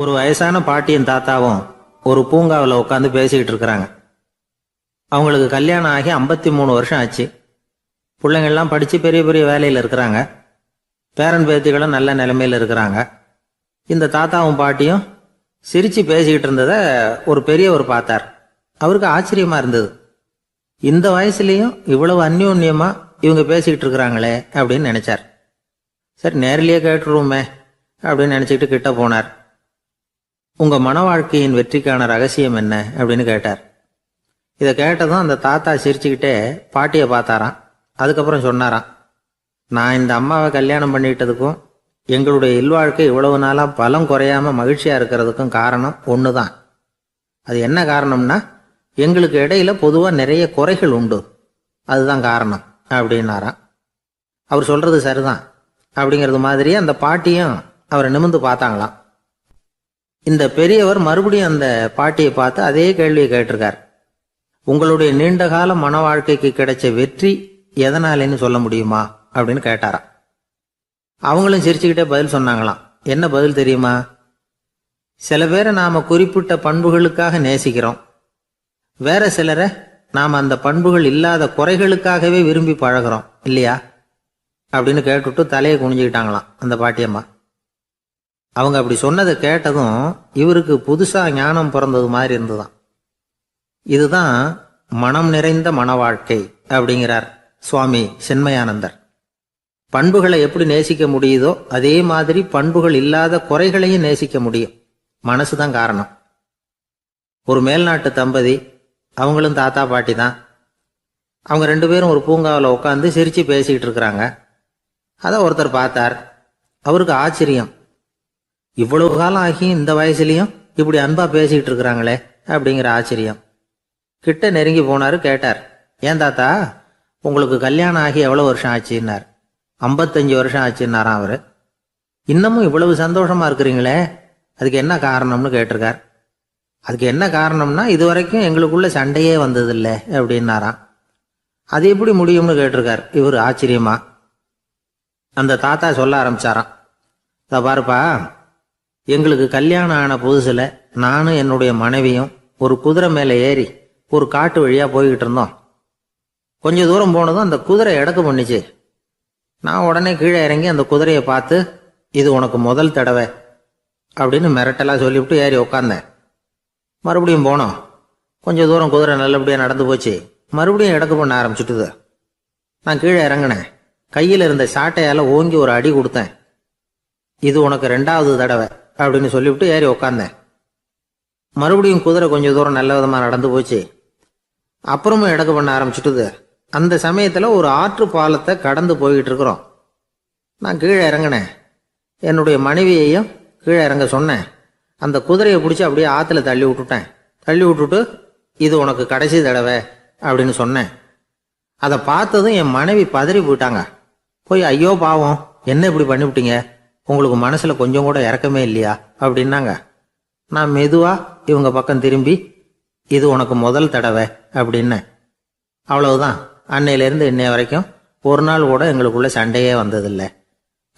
ஒரு வயசான பாட்டியும் தாத்தாவும் ஒரு பூங்காவில் உட்காந்து பேசிக்கிட்டு இருக்கிறாங்க. அவங்களுக்கு கல்யாணம் ஆகி 53 வருஷம் ஆச்சு. பிள்ளைங்கள்லாம் படித்து பெரிய பெரிய வேலையில் இருக்கிறாங்க. பேரன் பேத்திகளும் நல்ல நிலைமையில் இருக்கிறாங்க. இந்த தாத்தாவும் பாட்டியும் சிரித்து பேசிக்கிட்டு இருந்ததை ஒரு பெரியவர் பார்த்தார். அவருக்கு ஆச்சரியமாக இருந்தது. இந்த வயசுலேயும் இவ்வளவு அந்யோன்யமாக இவங்க பேசிக்கிட்டு இருக்கிறாங்களே அப்படின்னு நினச்சார். சரி, நேரிலேயே கேட்டுருவோமே அப்படின்னு நினச்சிக்கிட்டு கிட்ட போனார். உங்கள் மன வாழ்க்கையின் வெற்றிக்கான ரகசியம் என்ன அப்படின்னு கேட்டார். இதை கேட்டதும் அந்த தாத்தா சிரிச்சுக்கிட்டே பாட்டியை பார்த்தாராம். அதுக்கப்புறம் சொன்னாராம், நான் இந்த அம்மாவை கல்யாணம் பண்ணிக்கிட்டதுக்கும் எங்களுடைய இல்வாழ்க்கை இவ்வளவு நாளாக பலம் குறையாமல் மகிழ்ச்சியாக இருக்கிறதுக்கும் காரணம் ஒன்று தான். அது என்ன காரணம்னா, எங்களுக்கு இடையில பொதுவாக நிறைய குறைகள் உண்டு, அதுதான் காரணம் அப்படின்னாராம். அவர் சொல்கிறது சரிதான் அப்படிங்கிறது மாதிரியே அந்த பாட்டியும் அவரை நிமிர்ந்து பார்த்தாங்களாம். இந்த பெரியவர் மறுபடியும் அந்த பாட்டியை பார்த்து அதே கேள்வியை கேட்டிருக்கார். உங்களுடைய நீண்டகால மன வாழ்க்கைக்கு கிடைச்ச வெற்றி எதனாலேன்னு சொல்ல முடியுமா அப்படின்னு கேட்டாராம். அவங்களும் சிரிச்சுக்கிட்டே பதில் சொன்னாங்களாம். என்ன பதில் தெரியுமா? சில பேரை நாம குறிப்பிட்ட பண்புகளுக்காக நேசிக்கிறோம், வேற சிலரை நாம் அந்த பண்புகள் இல்லாத குறைகளுக்காகவே விரும்பி பழகிறோம் இல்லையா அப்படின்னு கேட்டுட்டு தலையை குனிஞ்சுக்கிட்டாங்களாம் அந்த பாட்டியம்மா. அவங்க அப்படி சொன்னதை கேட்டதும் இவருக்கு புதுசா ஞானம் பிறந்தது மாதிரி இருந்துதான். இதுதான் மனம் நிறைந்த மன வாழ்க்கை அப்படிங்கிறார் சுவாமி சின்மயானந்தர். பண்புகளை எப்படி நேசிக்க முடியுதோ அதே மாதிரி பண்புகள் இல்லாத குறைகளையும் நேசிக்க முடியும். மனசுதான் காரணம். ஒரு மேல்நாட்டு தம்பதி, அவங்களும் தாத்தா பாட்டி தான். அவங்க 2 பேரும் ஒரு பூங்காவில் உட்காந்து சிரிச்சு பேசிக்கிட்டு இருக்கிறாங்க. அதை ஒருத்தர் பார்த்தார். அவருக்கு ஆச்சரியம், இவ்வளவு காலம் ஆகி இந்த வயசுலயும் இப்படி அன்பா பேசிக்கிட்டு இருக்கிறாங்களே அப்படிங்கிற ஆச்சரியம். கிட்ட நெருங்கி போனாரு. கேட்டார், ஏன் தாத்தா, உங்களுக்கு கல்யாணம் ஆகி எவ்வளவு வருஷம் ஆச்சுன்னார். 55 வருஷம் ஆச்சுன்னாராம் அவரு. இன்னமும் இவ்வளவு சந்தோஷமா இருக்கிறீங்களே, அதுக்கு என்ன காரணம்னு கேட்டிருக்கார். அதுக்கு என்ன காரணம்னா, இது வரைக்கும் எங்களுக்குள்ள சண்டையே வந்ததில்லை அப்படின்னாராம். அது எப்படி முடியும்னு கேட்டிருக்கார் இவர் ஆச்சரியமா. அந்த தாத்தா சொல்ல ஆரம்பிச்சாராம், இதை பாருப்பா, எங்களுக்கு கல்யாணம் ஆன புதுசுல நானும் என்னுடைய மனைவியும் ஒரு குதிரை மேலே ஏறி ஒரு காட்டு வழியா போய்கிட்டு இருந்தோம். கொஞ்சம் தூரம் போனதும் அந்த குதிரை எடக்கு பண்ணிச்சு. நான் உடனே கீழே இறங்கி அந்த குதிரையை பார்த்து, இது உனக்கு முதல் தடவை அப்படின்னு மிரட்டெல்லாம் சொல்லிவிட்டு ஏறி உக்காந்தேன். மறுபடியும் போனோம். கொஞ்சம் தூரம் குதிரை நல்லபடியாக நடந்து போச்சு. மறுபடியும் எடக்கு பண்ண ஆரம்பிச்சுட்டுது. நான் கீழே இறங்கினேன். கையில் இருந்த சாட்டையால் ஓங்கி ஒரு அடி கொடுத்தேன். இது உனக்கு 2வது தடவை அப்படின்னு சொல்லிவிட்டு ஏறி உக்காந்தேன். மறுபடியும் குதிரை கொஞ்சம் தூரம் நல்ல விதமாக நடந்து போச்சு. அப்புறமும் எடக்கு பண்ண ஆரம்பிச்சுட்டுது. அந்த சமயத்தில் ஒரு ஆற்று பாலத்தை கடந்து போய்கிட்டு இருக்கிறோம். நான் கீழே இறங்கினேன். என்னுடைய மனைவியையும் கீழே இறங்க சொன்னேன். அந்த குதிரையை பிடிச்சி அப்படியே ஆற்றுல தள்ளி விட்டுட்டேன். தள்ளி விட்டுட்டு, இது உனக்கு கடைசி தடவை அப்படின்னு சொன்னேன். அதை பார்த்ததும் என் மனைவி பதறி போயிட்டாங்க. போய், ஐயோ பாவம், என்ன இப்படி பண்ணிவிட்டீங்க, உங்களுக்கு மனசுல கொஞ்சம் கூட இறக்கமே இல்லையா அப்படின்னாங்க. நான் மெதுவா இவங்க பக்கம் திரும்பி, இது உனக்கு முதல் தடவை அப்படின்னேன். அவ்வளவுதான், அன்னையிலேருந்து இன்னைய வரைக்கும் ஒரு நாள் கூட எங்களுக்குள்ள சண்டையே வந்ததில்லை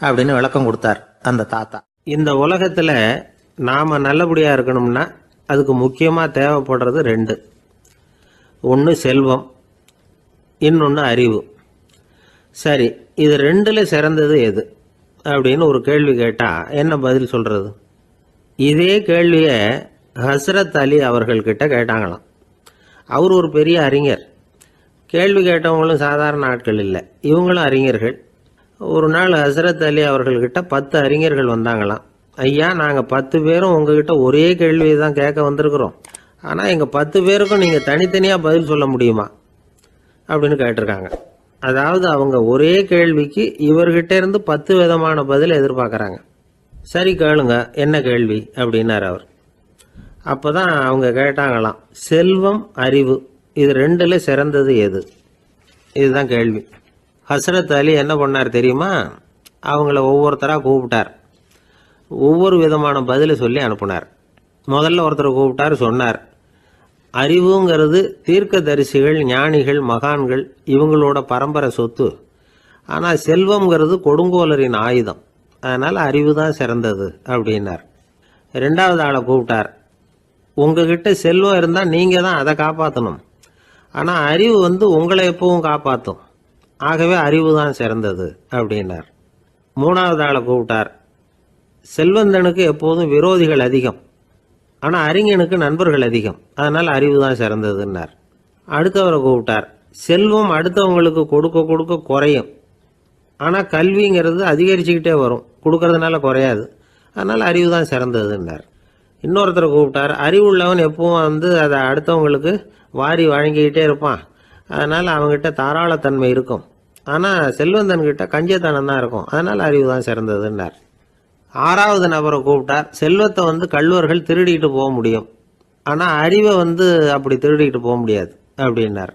அப்படின்னு விளக்கம் கொடுத்தார் அந்த தாத்தா. இந்த உலகத்துல நாம நல்லபடியா இருக்கணும்னா அதுக்கு முக்கியமா தேவைப்படுறது 2. ஒன்று செல்வம், இன்னொன்று அறிவு. சரி, இது 2ல் சிறந்தது எது அப்படின்னு ஒரு கேள்வி கேட்டா என்ன பதில் சொல்றது? இதே கேள்வியை ஹஸ்ரத் அலி அவர்கள்கிட்ட கேட்டாங்களாம். அவர் ஒரு பெரிய அறிஞர். கேள்வி கேட்டவங்களும் சாதாரண ஆட்கள் இல்லை, இவங்களும் அறிஞர்கள். ஒரு நாள் ஹஸ்ரத் அலி அவர்கள்கிட்ட 10 அறிஞர்கள் வந்தாங்களாம். ஐயா, நாங்கள் 10 பேரும் உங்ககிட்ட ஒரே கேள்வியை தான் கேட்க வந்திருக்கிறோம், ஆனால் எங்கள் 10 பேருக்கும் நீங்கள் தனித்தனியாக பதில் சொல்ல முடியுமா அப்படின்னு கேட்டிருக்காங்க. அதாவது அவங்க ஒரே கேள்விக்கு இவர்கிட்ட இருந்து 10 விதமான பதில் எதிர்பார்க்குறாங்க. சரி கேளுங்க, என்ன கேள்வி அப்படின்னார் அவர். அப்போதான் அவங்க கேட்டாங்களாம், செல்வம் அறிவு இது 2ல் சிறந்தது எது? இதுதான் கேள்வி. ஹஸ்ரத் அலி என்ன பண்ணார் தெரியுமா? அவங்கள ஒவ்வொருத்தராக கூப்பிட்டார். ஒவ்வொரு விதமான பதிலை சொல்லி அனுப்புனார். முதல்ல ஒருத்தரை கூப்பிட்டார். சொன்னார், அறிவுங்கிறது தீர்க்கதரிசிகள், ஞானிகள், மகான்கள் இவங்களோட பரம்பரை சொத்து. ஆனால் செல்வம்ங்கிறது கொடுங்கோலரின் ஆயுதம். அதனால் அறிவு தான் சிறந்தது அப்படின்னார். ரெண்டாவது ஆளை கூப்பிட்டார். உங்ககிட்ட செல்வம் இருந்தால் நீங்கள் தான் அதை காப்பாற்றணும், ஆனால் அறிவு உங்களை எப்பவும் காப்பாற்றும், ஆகவே அறிவு தான் சிறந்தது அப்படின்னார். மூணாவது ஆளை கூப்பிட்டார். செல்வந்தனுக்கு எப்போதும் விரோதிகள் அதிகம், ஆனால் அறிஞனுக்கு நண்பர்கள் அதிகம், அதனால் அறிவு தான் சிறந்ததுன்னார். அடுத்தவரை கூப்பிட்டார். செல்வம் அடுத்தவங்களுக்கு கொடுக்க கொடுக்க குறையும், ஆனால் கல்விங்கிறது அதிகரிச்சுக்கிட்டே வரும், கொடுக்கறதுனால குறையாது, அதனால் அறிவு தான் சிறந்ததுன்னார். இன்னொருத்தரை கூப்பிட்டார். அறிவுள்ளவன் எப்பவும் அதை அடுத்தவங்களுக்கு வாரி வழங்கிக்கிட்டே இருப்பான், அதனால் அவங்ககிட்ட தாராளத்தன்மை இருக்கும், ஆனால் செல்வந்தன்கிட்ட கஞ்சத்தனம் தான் இருக்கும், அதனால் அறிவு தான் சிறந்ததுன்னார். ஆறாவது நபரை கூப்பிட்டார். செல்வத்தை கள்வர்கள் திருடிட்டு போக முடியும், ஆனால் அறிவை அப்படி திருடிட்டு போக முடியாது அப்படின்னார்.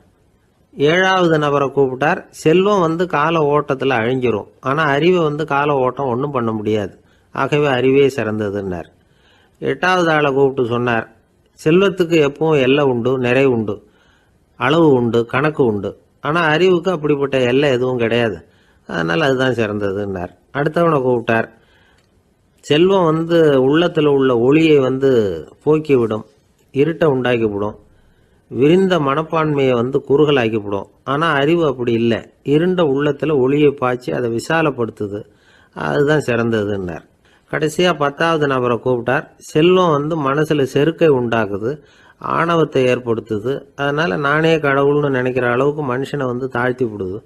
ஏழாவது நபரை கூப்பிட்டார். செல்வம் கால ஓட்டத்தில் அழிஞ்சிரும், ஆனால் அறிவை கால ஓட்டம் ஒன்றும் பண்ண முடியாது, ஆகவே அறிவே சிறந்ததுன்னார். எட்டாவது ஆளை கூப்பிட்டு சொன்னார். செல்வத்துக்கு எப்பவும் எல்லை உண்டு, நிறை உண்டு, அளவு உண்டு, கணக்கு உண்டு, ஆனால் அறிவுக்கு அப்படிப்பட்ட எல்லை எதுவும் கிடையாது, அதனால் அதுதான் சிறந்ததுன்னார். அடுத்தவனை கூப்பிட்டார். செல்வம் உள்ளத்தில் உள்ள ஒளியை போக்கிவிடும், இருட்டை உண்டாக்கிவிடும், விரிந்த மனப்பான்மையை குறுகலாக்கிவிடும், ஆனால் அறிவு அப்படி இல்லை, இருண்ட உள்ளத்தில் ஒளியை பாய்ச்சி அதை விசாலப்படுத்துது, அதுதான் சிறந்ததுன்னார். கடைசியாக 10வது நபரை கூப்பிட்டார். செல்வம் மனசில் செருக்கை உண்டாக்குது, ஆணவத்தை ஏற்படுத்துது, அதனால் நானே கடவுள்னு நினைக்கிற அளவுக்கு மனுஷனை தாழ்த்தி விடுது,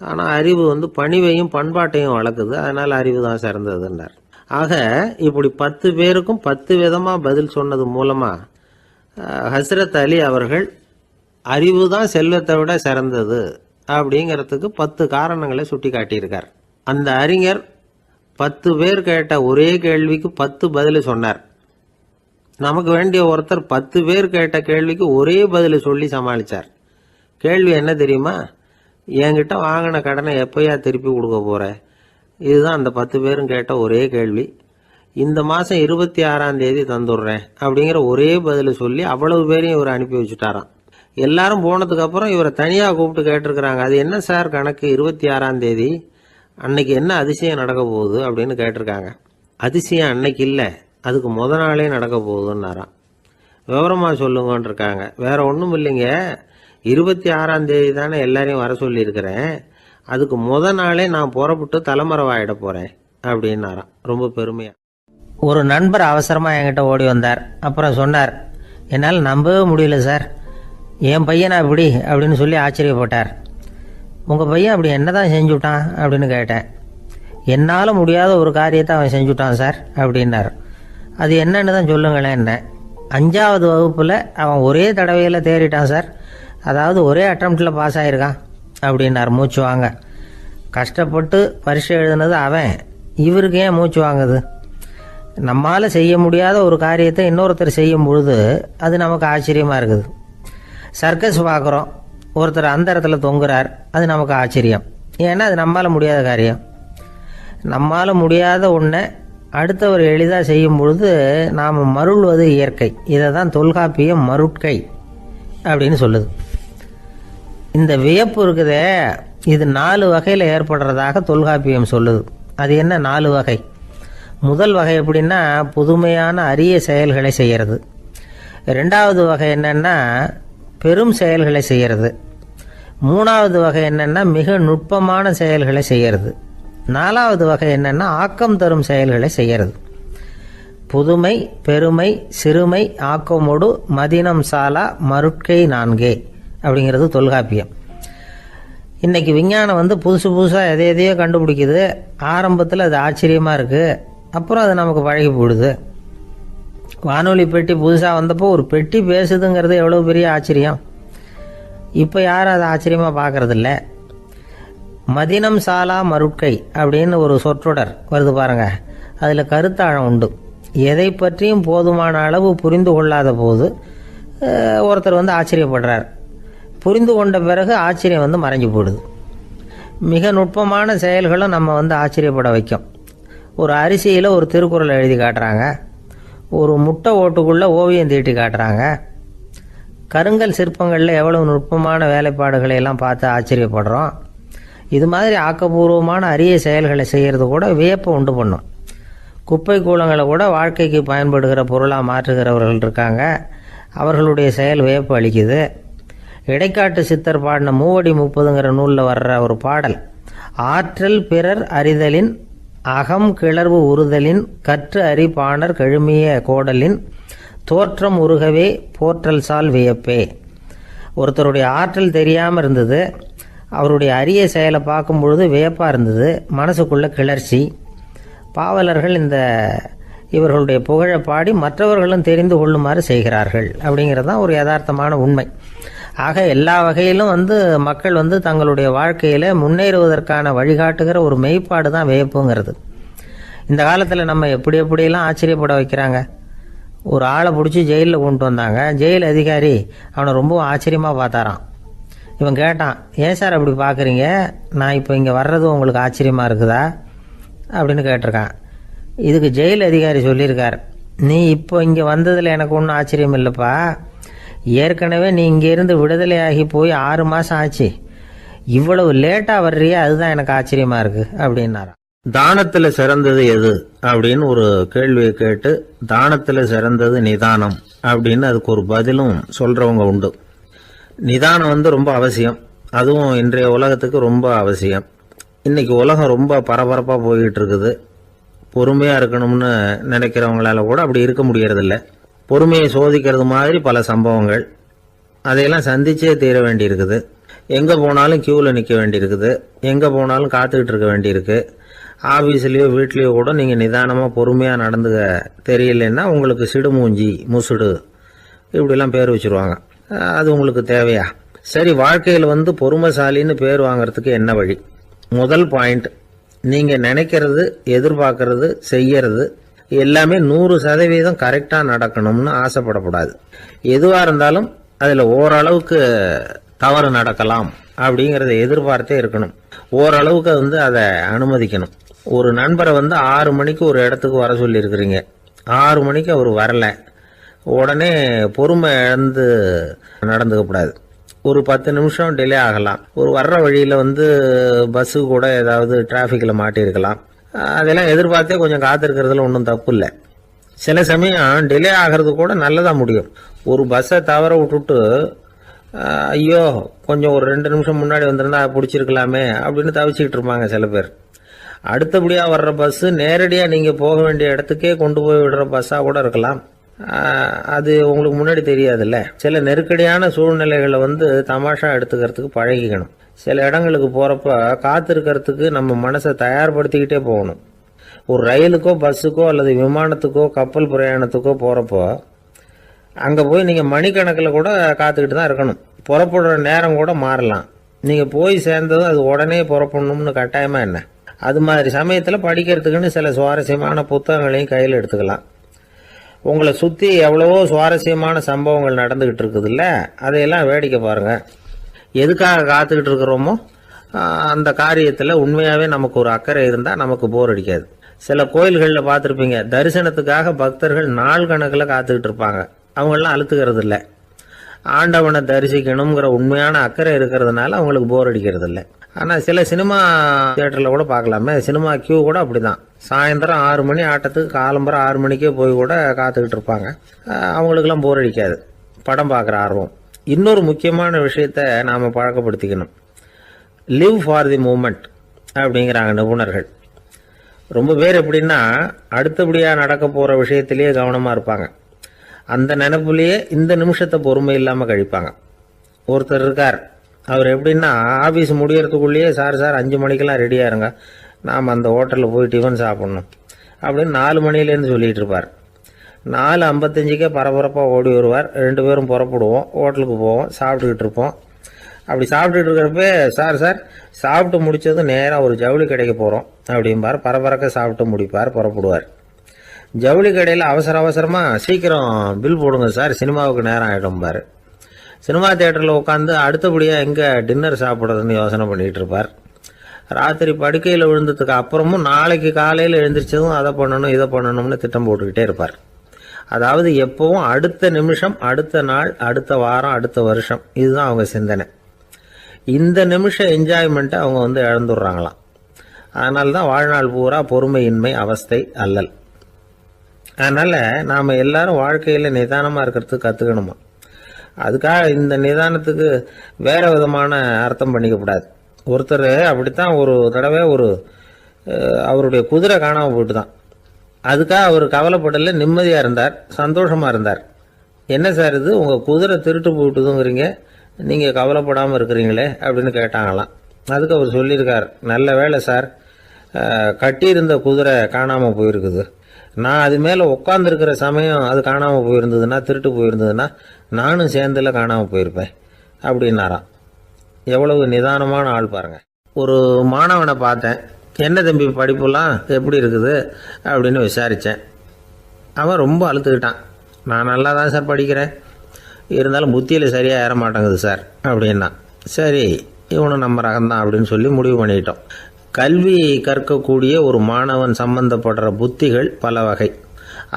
ஆனால் அறிவு பணிவையும் பண்பாட்டையும் வளர்க்குது, அதனால் அறிவு தான் சிறந்ததுன்னார். ஆக இப்படி 10 பேருக்கும் 10 விதமாக பதில் சொன்னது மூலமாக ஹஸ்ரத் அலி அவர்கள் அறிவு தான் செல்வத்தை விட சிறந்தது அப்படிங்கிறதுக்கு 10 காரணங்களை சுட்டி காட்டியிருக்கார். அந்த அறிஞர் 10 பேர் கேட்ட ஒரே கேள்விக்கு 10 பதில் சொன்னார். நமக்கு வேண்டிய ஒருத்தர் 10 பேர் கேட்ட கேள்விக்கு ஒரே பதில் சொல்லி சமாளித்தார். கேள்வி என்ன தெரியுமா? என்கிட்ட வாங்கின கடனை எப்போயா திருப்பி கொடுக்க போகிற? இதுதான் அந்த 10 பேரும் கேட்ட ஒரே கேள்வி. இந்த மாதம் 26ஆம் தேதி தந்துடுறேன் அப்படிங்கிற ஒரே பதில் சொல்லி அவ்வளவு பேரையும் இவர் அனுப்பி வச்சுட்டாராம். எல்லாரும் போனதுக்கப்புறம் இவரை தனியாக கூப்பிட்டு கேட்டிருக்கிறாங்க. அது என்ன சார் கணக்கு, 26ஆம் தேதி அன்னைக்கு என்ன அதிசயம் நடக்க போகுது அப்படின்னு கேட்டிருக்காங்க. அதிசயம் அன்னைக்கு இல்லை, அதுக்கு முத நாளே நடக்க போகுதுன்னாராம். விவரமாக சொல்லுங்கன்னு இருக்காங்க. வேற ஒன்றும் இல்லைங்க, 26ஆம் தேதி தானே எல்லாரையும் வர சொல்லியிருக்கிறேன், அதுக்கு முத நாளே நான் புறப்பட்டு தலைமறைவாயிட போகிறேன் அப்படின்னாராம் ரொம்ப பெருமையாக. ஒரு நண்பர் அவசரமாக என்கிட்ட ஓடி வந்தார். அப்புறம் சொன்னார், என்னால் நம்பவே முடியல சார், என் பையனா இப்படி அப்படின்னு சொல்லி ஆச்சரியப்பட்டார். உங்கள் பையன் அப்படி என்ன தான் செஞ்சுட்டான் அப்படின்னு கேட்டேன். என்னால் முடியாத ஒரு காரியத்தை அவன் செஞ்சுட்டான் சார் அப்படின்னார். அது என்னன்னு தான் சொல்லுங்களேன். என்ன 5வது வகுப்பில் அவன் ஒரே தடவையில் தேறிட்டான் சார், அதாவது ஒரே அட்டம்ப்டில் பாஸ் ஆகிருக்கான் அப்படின்னார் மூச்சு வாங்க. கஷ்டப்பட்டு பரீட்சை எழுதுனது அவன், இவருக்கு ஏன் மூச்சு வாங்குது? நம்மால் செய்ய முடியாத ஒரு காரியத்தை இன்னொருத்தர் செய்யும் பொழுது அது நமக்கு ஆச்சரியமாக இருக்குது. சர்க்கஸ் பார்க்குறோம், ஒருத்தர் அந்த இடத்துல தொங்குறார், அது நமக்கு ஆச்சரியம், ஏன்னா அது நம்மால் முடியாத காரியம். நம்மால் முடியாத ஒன்றை அடுத்தவர் எளிதாக செய்யும் பொழுது நாம் மருள்வது இயற்கை. இதை தான் தொல்காப்பியம் மருட்கை அப்படின்னு சொல்லுது. இந்த வியப்பு இருக்குதே, இது 4 வகையில் ஏற்படுறதாக தொல்காப்பியம் சொல்லுது. அது என்ன 4 வகை? முதல் வகை எப்படின்னா புதுமையான அரிய செயல்களை செய்கிறது. 2வது வகை என்னன்னா பெரும் செயல்களை செய்கிறது. 3வது வகை என்னன்னா மிக நுட்பமான செயல்களை செய்கிறது. 4வது வகை என்னன்னா ஆக்கம் தரும் செயல்களை செய்கிறது. புதுமை, பெருமை, சிறுமை, ஆக்கமோடு மதினம் சாலா மருட்கை 4 அப்படிங்கிறது தொல்காப்பியம். இன்னைக்கு விஞ்ஞானம் புதுசு புதுசாக எதையோ கண்டுபிடிக்குது. ஆரம்பத்தில் அது ஆச்சரியமாக இருக்குது, அப்புறம் அது நமக்கு பழகி போடுது. வானொலி பெட்டி புதுசாக வந்தப்போ ஒரு பெட்டி பேசுதுங்கிறது எவ்வளோ பெரிய ஆச்சரியம். இப்போ யாரும் அதை ஆச்சரியமாக பார்க்கறதில்ல. மதினம் சாலா மருட்கை அப்படின்னு ஒரு சொற்றொடர் வருது பாருங்க, அதில் கருத்தாழம் உண்டு. எதை பற்றியும் போதுமான அளவு புரிந்து கொள்ளாத போது ஒருத்தர் ஆச்சரியப்படுறார். புரிந்து கொண்ட பிறகு ஆச்சரியம் மறைஞ்சு போடுது. மிக நுட்பமான செயல்களும் நம்ம ஆச்சரியப்பட வைக்கும். ஒரு அரிசியில் ஒரு திருக்குறள் எழுதி காட்டுறாங்க, ஒரு முட்டை ஓட்டுக்குள்ளே ஓவியம் தீட்டி காட்டுறாங்க. கருங்கல் சிற்பங்களில் எவ்வளவு நுட்பமான வேலைப்பாடுகளை எல்லாம் பார்த்து ஆச்சரியப்படுறோம். இது மாதிரி ஆக்கப்பூர்வமான அரிய செயல்களை செய்கிறது கூட வியப்பை உண்டு பண்ணும். குப்பை கூலங்களை கூட வாழ்க்கைக்கு பயன்படுகிற பொருளாக மாற்றுகிறவர்கள் இருக்காங்க. அவர்களுடைய செயல் வியப்பு அளிக்குது. இடைக்காட்டு சித்தர் பாடின மூவடி 30ங்கிற நூலில் வர்ற ஒரு பாடல், ஆற்றல் பிறர் அறிதலின் அகம் கிளர்வு உறுதலின் கற்று அறி பாணர் கழுமிய கோடலின் தோற்றம் உருகவே போற்றல் சால் வியப்பே. ஒருத்தருடைய ஆற்றல் தெரியாமல் இருந்தது, அவருடைய அரிய செயலை பார்க்கும் பொழுது வியப்பாக இருந்தது, மனசுக்குள்ள கிளர்ச்சி. பாவலர்கள் இவர்களுடைய புகழை பாடி மற்றவர்களும் தெரிந்து கொள்ளுமாறு செய்கிறார்கள். அப்படிங்கிறது தான் ஒரு யதார்த்தமான உண்மை. ஆக எல்லா வகையிலும் மக்கள் தங்களுடைய வாழ்க்கையில் முன்னேறுவதற்கான வழிகாட்டுகிற ஒரு மெய்ப்பாடு தான் வியப்புங்கிறது. இந்த காலத்தில் நம்ம எப்படியெல்லாம் ஆச்சரியப்பட வைக்கிறாங்க. ஒரு ஆளை பிடிச்சி ஜெயிலில் கொண்டு வந்தாங்க. ஜெயில் அதிகாரி அவனை ரொம்ப ஆச்சரியமாக பார்த்தாரான். இவன் கேட்டான், ஏன் சார் அப்படி பார்க்குறீங்க, நான் இப்போ இங்கே வர்றது உங்களுக்கு ஆச்சரியமாக இருக்குதா அப்படின்னு கேட்டிருக்கான். இதுக்கு ஜெயில் அதிகாரி சொல்லியிருக்கார், நீ இப்போ இங்கே வந்ததில் எனக்கு ஒன்றும் ஆச்சரியம் இல்லைப்பா, ஏற்கனவே நீ இங்கேருந்து விடுதலையாகி போய் 6 மாதம் ஆச்சு, இவ்வளவு லேட்டாக வர்றியே அதுதான் எனக்கு ஆச்சரியமாக இருக்குது அப்படின்னாராம். தானத்தில் சிறந்தது எது அப்படின்னு ஒரு கேள்வியை கேட்டு, தானத்தில் சிறந்தது நிதானம் அப்படின்னு அதுக்கு ஒரு பதிலும் சொல்கிறவங்க உண்டு. நிதானம் ரொம்ப அவசியம், அதுவும் இன்றைய உலகத்துக்கு ரொம்ப அவசியம். இன்னைக்கு உலகம் ரொம்ப பரபரப்பாக போய்கிட்டு இருக்குது. பொறுமையாக இருக்கணும்னு நினைக்கிறவங்களால கூட அப்படி இருக்க முடியறதில்ல. பொறுமையை சோதிக்கிறது மாதிரி பல சம்பவங்கள், அதையெல்லாம் சந்திச்சே தீர வேண்டியிருக்குது. எங்கே போனாலும் கியூவில் நிற்க வேண்டியிருக்குது, எங்கே போனாலும் காத்துக்கிட்டு இருக்க வேண்டியிருக்கு. ஆஃபீஸ்லேயோ வீட்லேயோ கூட நீங்கள் நிதானமாக பொறுமையாக நடந்துக்க தெரியலன்னா உங்களுக்கு சிடுமூஞ்சி, முசுடு இப்படிலாம் பேர் வச்சுருவாங்க. அது உங்களுக்கு தேவையா? சரி, வாழ்க்கையில் பொறுமைசாலின்னு பேர் வாங்கிறதுக்கு என்ன வழி? முதல் பாயிண்ட், நீங்கள் நினைக்கிறது, எதிர்பார்க்கறது, செய்யறது எல்லாமே 100% கரெக்டாக நடக்கணும்னு ஆசைப்படக்கூடாது. எதுவாக இருந்தாலும் அதில் ஓரளவுக்கு தவறு நடக்கலாம் அப்படிங்கிறத எதிர்பார்த்தே இருக்கணும். ஓரளவுக்கு அதை அனுமதிக்கணும். ஒரு நண்பரை 6 மணிக்கு ஒரு இடத்துக்கு வர சொல்லியிருக்கிறீங்க, 6 மணிக்கு அவர் வரல, உடனே பொறுமை இழந்து நடந்துக்கக்கூடாது. ஒரு 10 நிமிஷம் டிலே ஆகலாம். ஒரு வர்ற வழியில் பஸ்ஸு கூட ஏதாவது டிராஃபிக்கில் மாட்டியிருக்கலாம். அதெல்லாம் எதிர்பார்த்தே கொஞ்சம் காத்திருக்கிறதுல ஒன்றும் தப்பு இல்லை. சில சமயம் டிலே ஆகிறது கூட நல்லதாக முடியும். ஒரு பஸ்ஸை தவற விட்டுட்டு, ஐயோ கொஞ்சம் ஒரு 2 நிமிஷம் முன்னாடி வந்திருந்தா பிடிச்சிருக்கலாமே அப்படின்னு தவிச்சிக்கிட்டு இருப்பாங்க சில பேர். அடுத்தபடியாக வர்ற பஸ்ஸு நேரடியாக நீங்கள் போக வேண்டிய இடத்துக்கே கொண்டு போய் விடுற பஸ்ஸாக கூட இருக்கலாம். அது உங்களுக்கு முன்னாடி தெரியாதுல்ல. சில நெருக்கடியான சூழ்நிலைகளை தமாஷா எடுத்துக்கிறதுக்கு பழகிக்கணும். சில இடங்களுக்கு போகிறப்ப காத்திருக்கிறதுக்கு நம்ம மனசை தயார்படுத்திக்கிட்டே போகணும். ஒரு ரயிலுக்கோ பஸ்ஸுக்கோ அல்லது விமானத்துக்கோ கப்பல் பிரயாணத்துக்கோ போகிறப்போ அங்கே போய் நீங்கள் மணிக்கணக்கில் கூட காத்துக்கிட்டு தான் இருக்கணும். புறப்படுற நேரம் கூட மாறலாம். நீங்கள் போய் சேர்ந்ததும் அது உடனே புறப்படணும்னு கட்டாயமாக என்ன? அது மாதிரி சமயத்தில் படிக்கிறதுக்குன்னு சில சுவாரஸ்யமான புத்தகங்களையும் கையில் எடுத்துக்கலாம். உங்களை சுற்றி எவ்வளவோ சுவாரஸ்யமான சம்பவங்கள் நடந்துக்கிட்டு இருக்குதுல்ல, அதையெல்லாம் வேடிக்கை பாருங்கள். எதுக்காக காத்துக்கிட்டு இருக்கிறோமோ அந்த காரியத்தில் உண்மையாகவே நமக்கு ஒரு அக்கறை இருந்தால் நமக்கு போர் அடிக்காது. சில கோயில்களில் பார்த்துருப்பீங்க, தரிசனத்துக்காக பக்தர்கள் நாள் கணக்கில் காத்துக்கிட்டு இருப்பாங்க. அவங்களெலாம் அழுத்துக்கிறது இல்லை. ஆண்டவனை தரிசிக்கணுங்கிற உண்மையான அக்கறை இருக்கிறதுனால அவங்களுக்கு போர் அடிக்கிறது இல்லை. ஆனால் சில சினிமா தியேட்டரில் கூட பார்க்கலாமே, சினிமா கியூ கூட அப்படி தான். சாயந்தரம் 6 மணி ஆட்டத்துக்கு காலம்பரம் 6 மணிக்கே போய் கூட காத்துக்கிட்டு இருப்பாங்க. அவங்களுக்கெல்லாம் போர் அடிக்காது, படம் பார்க்குற ஆர்வம். இன்னொரு முக்கியமான விஷயத்தை நாம் பழக்கப்படுத்திக்கணும். லிவ் ஃபார் தி மூமெண்ட் அப்படிங்கிறாங்க நிபுணர்கள். ரொம்ப பேர் எப்படின்னா அடுத்தபடியாக நடக்க போகிற விஷயத்திலேயே கவனமாக இருப்பாங்க. அந்த நினைப்புலேயே இந்த நிமிஷத்தை பொறுமை இல்லாமல் கழிப்பாங்க. ஒருத்தர் இருக்கார், அவர் எப்படின்னா ஆஃபீஸ் முடியறதுக்குள்ளேயே சார் 5 மணிக்கெல்லாம் ரெடியாக இருங்க, நாம் அந்த ஹோட்டலில் போய் டிஃபன் சாப்பிட்ணும் அப்படின்னு 4 மணிலேருந்து சொல்லிகிட்டு இருப்பார். 4:55 பரபரப்பாக ஓடி வருவார். 2 பேரும் புறப்படுவோம், ஹோட்டலுக்கு போவோம், சாப்பிட்டுக்கிட்டு இருப்போம். அப்படி சாப்பிட்டுட்டு இருக்கிறப்ப சார் சாப்பிட்டு முடித்ததும் நேராக ஒரு ஜவுளி கடைக்கு போகிறோம் அப்படிம்பார். பரபரக்க சாப்பிட்டு முடிப்பார், புறப்படுவார். ஜவுளி கடையில் அவசரமாக சீக்கிரம் பில் போடுங்க சார், சினிமாவுக்கு நேரம் ஆகிடும்பார். சினிமா தியேட்டரில் உட்காந்து அடுத்தபடியாக எங்கே டின்னர் சாப்பிட்றதுன்னு யோசனை பண்ணிகிட்டு இருப்பார். ராத்திரி படுக்கையில் விழுந்ததுக்கு அப்புறமும் நாளைக்கு காலையில் எழுந்திரிச்சதும் அதை பண்ணணும் இதை பண்ணணும்னு திட்டம் போட்டுக்கிட்டே இருப்பார். அதாவது எப்பவும் அடுத்த நிமிஷம், அடுத்த நாள், அடுத்த வாரம், அடுத்த வருஷம், இதுதான் அவங்க சிந்தனை. இந்த நிமிஷம் என்ஜாய்மெண்ட்டை அவங்க இழந்துடுறாங்களாம். அதனால தான் வாழ்நாள் பூரா பொறுமையின்மை, அவஸ்தை, அல்லல். அதனால் நாம் எல்லாரும் வாழ்க்கையில் நிதானமாக இருக்கிறதுக்கு கற்றுக்கணுமா. அதுக்காக இந்த நிதானத்துக்கு வேறு விதமான அர்த்தம் பண்ணிக்கக்கூடாது. ஒருத்தர் அப்படித்தான் ஒரு தடவை அவருடைய குதிரை காணாமல் போயிட்டு தான். அதுக்காக அவர் கவலைப்படலை, நிம்மதியாக இருந்தார், சந்தோஷமாக இருந்தார். என்ன சார் இது, உங்கள் குதிரை திருட்டு போயிட்டுதுங்கிறீங்க, நீங்கள் கவலைப்படாமல் இருக்கிறீங்களே அப்படின்னு கேட்டாங்களாம். அதுக்கு அவர் சொல்லியிருக்கார், நல்ல வேலை சார், கட்டியிருந்த குதிரை காணாமல் போயிருக்குது. நான் அது மேலே உட்காந்துருக்கிற சமயம் அது காணாமல் போயிருந்ததுன்னா, திருட்டு போயிருந்ததுன்னா நானும் சேர்ந்துல காணாமல் போயிருப்பேன் அப்படின்னாராம். எவ்வளவு நிதானமான ஆள் பாருங்கள். ஒரு மாணவனை பார்த்தேன், என்ன தம்பி படிப்புலாம் எப்படி இருக்குது அப்படின்னு விசாரித்தேன். அவன் ரொம்ப அழுத்துக்கிட்டான். நான் நல்லா தான் சார் படிக்கிறேன், இருந்தாலும் புத்தியில் சரியாக ஏற மாட்டேங்குது சார் அப்படின்னா. சரி, இவனும் நம்ம ரகம்தான் அப்படின்னு சொல்லி முடிவு பண்ணிட்டோம். கல்வி கற்கக்கூடிய ஒரு மாணவன் சம்பந்தப்படுற புத்திகள் பல வகை.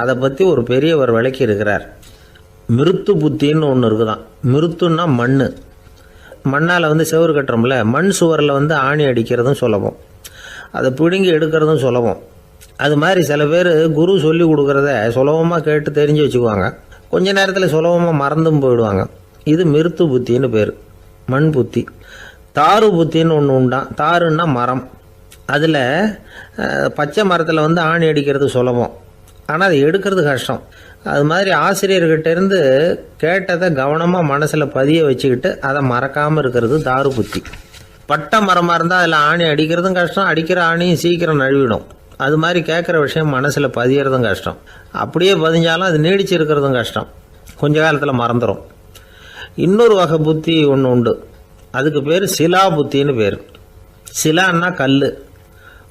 அதை பற்றி ஒரு பெரியவர் விளக்கி இருக்கிறார். மிருத்து புத்தின்னு ஒன்று இருக்குதான். மிருத்துன்னா மண்ணால் செவுறு கட்டுறோம்ல, மண் சுவரில் ஆணி அடிக்கிறதும் சுலபம், அதை பிடுங்கி எடுக்கிறதும் சுலபம். அது மாதிரி சில பேர் குரு சொல்லி கொடுக்குறத சுலபமாக கேட்டு தெரிஞ்சு வச்சுக்குவாங்க, கொஞ்ச நேரத்தில் சுலபமாக மறந்தும் போயிடுவாங்க. இது மிருத்து புத்தின்னு பேர், மண் புத்தி. தாரு புத்தின்னு ஒன்று உண்டான். தாருன்னா மரம். அதில் பச்சை மரத்தில் ஆணி அடிக்கிறது சுலபம், ஆனால் அதை எடுக்கிறது கஷ்டம். அது மாதிரி ஆசிரியர்கிட்டேருந்து கேட்டதை கவனமாக மனசில் பதிய வச்சுக்கிட்டு அதை மறக்காமல் இருக்கிறது தாரு புத்தி. பட்டை மரமாக இருந்தால் அதில் ஆணி அடிக்கிறதும் கஷ்டம், அடிக்கிற ஆணியும் சீக்கிரம் நழுவிடும். அது மாதிரி கேட்குற விஷயம் மனசில் பதியறதும் கஷ்டம். அப்படியே பதிஞ்சாலும் அது நீடிச்சு இருக்கிறதும் கஷ்டம், கொஞ்ச காலத்தில் மறந்துடும். இன்னொரு வகை புத்தி ஒன்று உண்டு, அதுக்கு பேர் சிலா புத்தின்னு பேர். சிலான்னா கல்.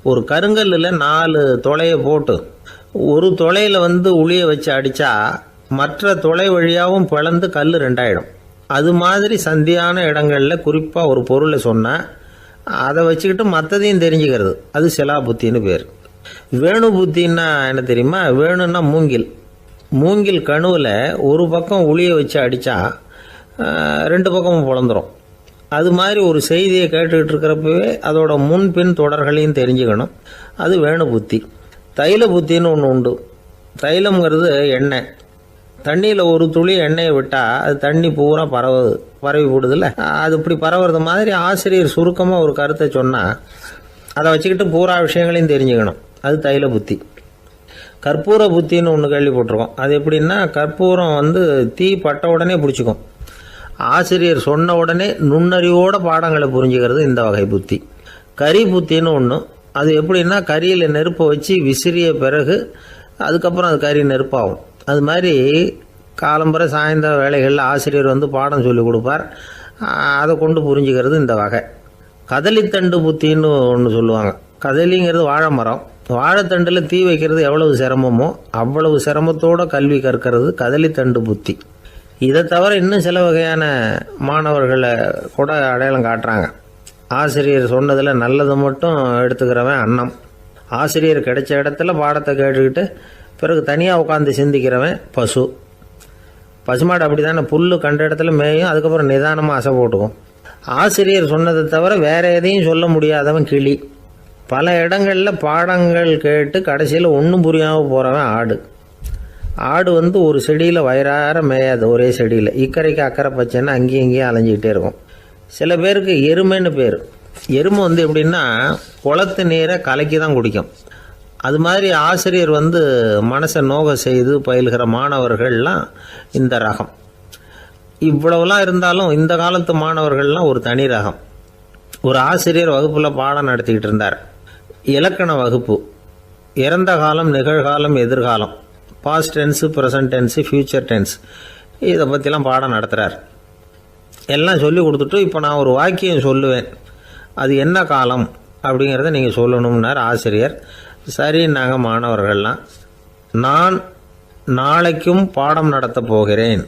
ஒரு கருங்கல்லில் 4 துளையை போட்டு ஒரு துளையில் உளிய வச்சு அடித்தா மற்ற துளை வழியாகவும் பிளந்து கல் 2ஆயிடும். அது மாதிரி சந்தியான இடங்களில் குறிப்பாக ஒரு பொருளை சொன்னால் அதை வச்சுக்கிட்டு மற்றதையும் தெரிஞ்சுக்கிறது, அது சிலா புத்தின்னு பேர். வேணு புத்தின்னா என்ன தெரியுமா? வேணுன்னா மூங்கில் கணுவில் ஒரு பக்கம் உளிய வச்சு அடித்தா 2 பக்கமும் பிளந்துடும். அது மாதிரி ஒரு செய்தியை கேட்டுக்கிட்டு இருக்கிறப்பவே அதோட முன்பின் தொடர்களையும் தெரிஞ்சுக்கணும், அது வேணு புத்தி. தைல புத்தின்னு ஒன்று உண்டு. தைலம்ங்கிறது எண்ணெய். தண்ணியில் ஒரு துளி எண்ணெயை விட்டால் அது தண்ணி பூரா பரவி போடுதில்ல, அது இப்படி பரவுறது மாதிரி ஆசிரியர் சுருக்கமாக ஒரு கருத்தை சொன்னால் அதை வச்சுக்கிட்டு பூரா விஷயங்களையும் தெரிஞ்சுக்கணும், அது தைல புத்தி. கற்பூர புத்தின்னு ஒன்று கேள்விப்பட்டிருக்கோம். அது எப்படின்னா, கற்பூரம் தீ பட்ட உடனே பிடிச்சிக்கும். ஆசிரியர் சொன்ன உடனே நுண்ணறிவோட பாடங்களை புரிஞ்சுக்கிறது இந்த வகை புத்தி. கரி புத்தின்னு ஒன்று. அது எப்படின்னா, கரியில் நெருப்பை வச்சு விசிறிய பிறகு அதுக்கப்புறம் அது கறி நெருப்பாகும். அது மாதிரி காலம்பரை சாயந்தர வேலைகளில் ஆசிரியர் பாடம் சொல்லி கொடுப்பார், அதை கொண்டு புரிஞ்சுக்கிறது இந்த வகை. கதலித்தண்டு புத்தின்னு ஒன்று சொல்லுவாங்க. கதலிங்கிறது வாழை மரம். வாழைத்தண்டில் தீ வைக்கிறது எவ்வளவு சிரமமோ அவ்வளவு சிரமத்தோடு கல்வி கற்கிறது கதலித்தண்டு புத்தி. இதை தவிர இன்னும் சில வகையான மாணவர்களை கூட அடையாளம் காட்டுறாங்க. ஆசிரியர் சொன்னதில் நல்லதை மட்டும் எடுத்துக்கிறவன் அன்னம். ஆசிரியர் கிடைச்ச இடத்துல பாடத்தை கேட்டுக்கிட்டு பிறகு தனியாக உட்காந்து சிந்திக்கிறவன் பசுமாடு. அப்படி தானே, புல் கண்ட இடத்துல மேயும், அதுக்கப்புறம் நிதானமாக அசை போட்டுக்கும். ஆசிரியர் சொன்னதை தவிர வேற எதையும் சொல்ல முடியாதவன் கிளி. பல இடங்களில் பாடங்கள் கேட்டு கடைசியில் ஒன்றும் புரியாமல் போகிறவன் ஆடு ஒரு செடியில் வயிறார மேயாது, ஒரே செடியில். இக்கரைக்கு அக்கறை பச்சைன்னு அங்கேயும் இங்கேயும் அலைஞ்சிக்கிட்டே இருக்கும். சில பேருக்கு எருமைன்னு பேர். எருமை எப்படின்னா, குளத்து நீரை கலக்கி தான் குடிக்கும். அது மாதிரி ஆசிரியர் மனசை நோக செய்து பயில்கிற மாணவர்கள்லாம் இந்த ரகம். இவ்வளவுலாம் இருந்தாலும் இந்த காலத்து மாணவர்கள்லாம் ஒரு தனி ரகம். ஒரு ஆசிரியர் வகுப்பில் பாடம் நடத்திக்கிட்டு இருந்தார். இலக்கண வகுப்பு. இறந்த காலம், நிகழ்காலம், எதிர்காலம், past tense, present tense, future tense, இதை பற்றிலாம் பாடம் நடத்துகிறார். எல்லாம் சொல்லி கொடுத்துட்டு, இப்போ நான் ஒரு வாக்கியம் சொல்லுவேன், அது என்ன காலம் அப்படிங்கிறத நீங்கள் சொல்லணும்னார் ஆசிரியர். சரி, நாங்கள் மாணவர்கள்லாம், நான் நாளைக்கும் பாடம் நடத்தப் போகிறேன்,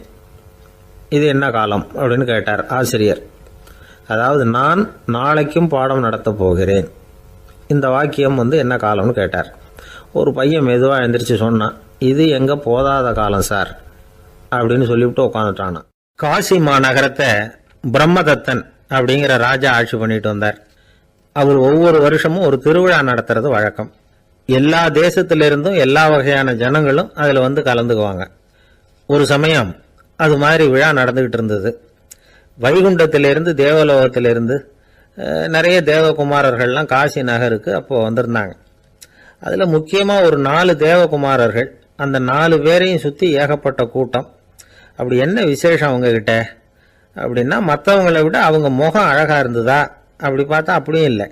இது என்ன காலம் அப்படின்னு கேட்டார் ஆசிரியர். அதாவது, நான் நாளைக்கும் பாடம் நடத்தப் போகிறேன், இந்த வாக்கியம் என்ன காலம்னு கேட்டார். ஒரு பையன் மெதுவாக எழுந்திரிச்சு சொன்னான், இது எங்கே போதாத காலம் சார் அப்படின்னு சொல்லிவிட்டு உட்காந்துட்டானா. காசி மாநகரத்தை பிரம்மதத்தன் அப்படிங்கிற ராஜா ஆட்சி பண்ணிட்டு வந்தார். அவர் ஒவ்வொரு வருஷமும் ஒரு திருவிழா நடத்துறது வழக்கம். எல்லா தேசத்திலிருந்தும் எல்லா வகையான ஜனங்களும் அதில் வந்து கலந்துக்குவாங்க. ஒரு சமயம் அது மாதிரி விழா நடந்துக்கிட்டு இருந்தது. வைகுண்டத்திலிருந்து தேவலோகத்திலிருந்து நிறைய தேவகுமாரர்கள்லாம் காசி நகருக்கு அப்போ வந்திருந்தாங்க. அதில் முக்கியமாக ஒரு 4 தேவகுமாரர்கள், அந்த 4 பேரையும் சுற்றி ஏகப்பட்ட கூட்டம். அப்படி என்ன விசேஷம் அவங்கக்கிட்ட அப்படின்னா, மற்றவங்களை விட அவங்க முகம் அழகாக இருந்ததா அப்படி பார்த்தா அப்படியும் இல்லை.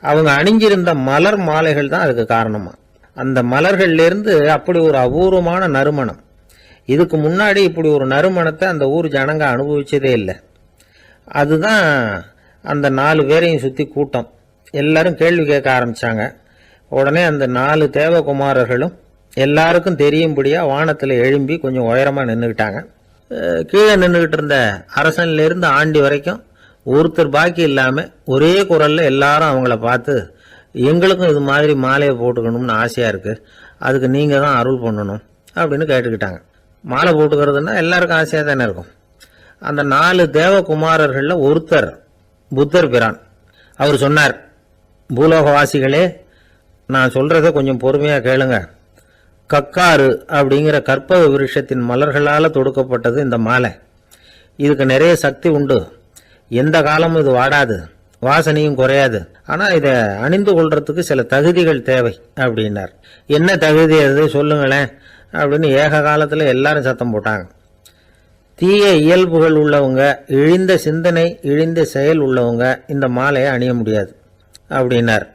அவங்க அணிஞ்சிருந்த மலர் மாலைகள் தான் அதுக்கு காரணமா. அந்த மலர்கள்லேருந்து அப்படி ஒரு அபூர்வமான நறுமணம். இதுக்கு முன்னாடி இப்படி ஒரு நறுமணத்தை அந்த ஊர் ஜனங்க அனுபவிச்சதே இல்லை. அதுதான் அந்த 4 பேரையும் சுற்றி கூட்டம். எல்லாரும் கேள்வி கேட்க ஆரம்பித்தாங்க. உடனே அந்த 4 தேவகுமாரர்களும் எல்லாருக்கும் தெரியும்படியாக வானத்தில் எழும்பி கொஞ்சம் உயரமாக நின்றுக்கிட்டாங்க. கீழே நின்றுக்கிட்டு இருந்த அரசன்லேருந்து ஆண்டி வரைக்கும் ஒருத்தர் பாக்கி இல்லாமல் ஒரே குரலில் எல்லாரும் அவங்கள பார்த்து, எங்களுக்கும் இது மாதிரி மாலையை போட்டுக்கணும்னு ஆசையாக இருக்குது, அதுக்கு நீங்கள் தான் அருள் பண்ணணும் அப்படின்னு கேட்டுக்கிட்டாங்க. மாலை போட்டுக்கிறதுனா எல்லாருக்கும் ஆசையாக தானே இருக்கும். அந்த 4 தேவகுமாரர்களில் ஒருத்தர் புத்தர் பிரான். அவர் சொன்னார், பூலோகவாசிகளே, நான் சொல்கிறத கொஞ்சம் பொறுமையாக கேளுங்க. கக்காரு அப்படிங்கிற கற்பக விருட்சத்தின் மலர்களால் தொடுக்கப்பட்டது இந்த மாலை. இதுக்கு நிறைய சக்தி உண்டு. எந்த காலமும் இது வாடாது, வாசனையும் குறையாது. ஆனால் இதை அணிந்து கொள்றதுக்கு சில தகுதிகள் தேவை அப்படின்னார். என்ன தகுதி அது சொல்லுங்களேன் அப்படின்னு ஏக காலத்தில் எல்லாரும் சத்தம் போட்டாங்க. தீய இயல்புகள் உள்ளவங்க, இழிந்த சிந்தனை, இழிந்த செயல் உள்ளவங்க இந்த மாலையை அணிய முடியாது அப்படின்னார்.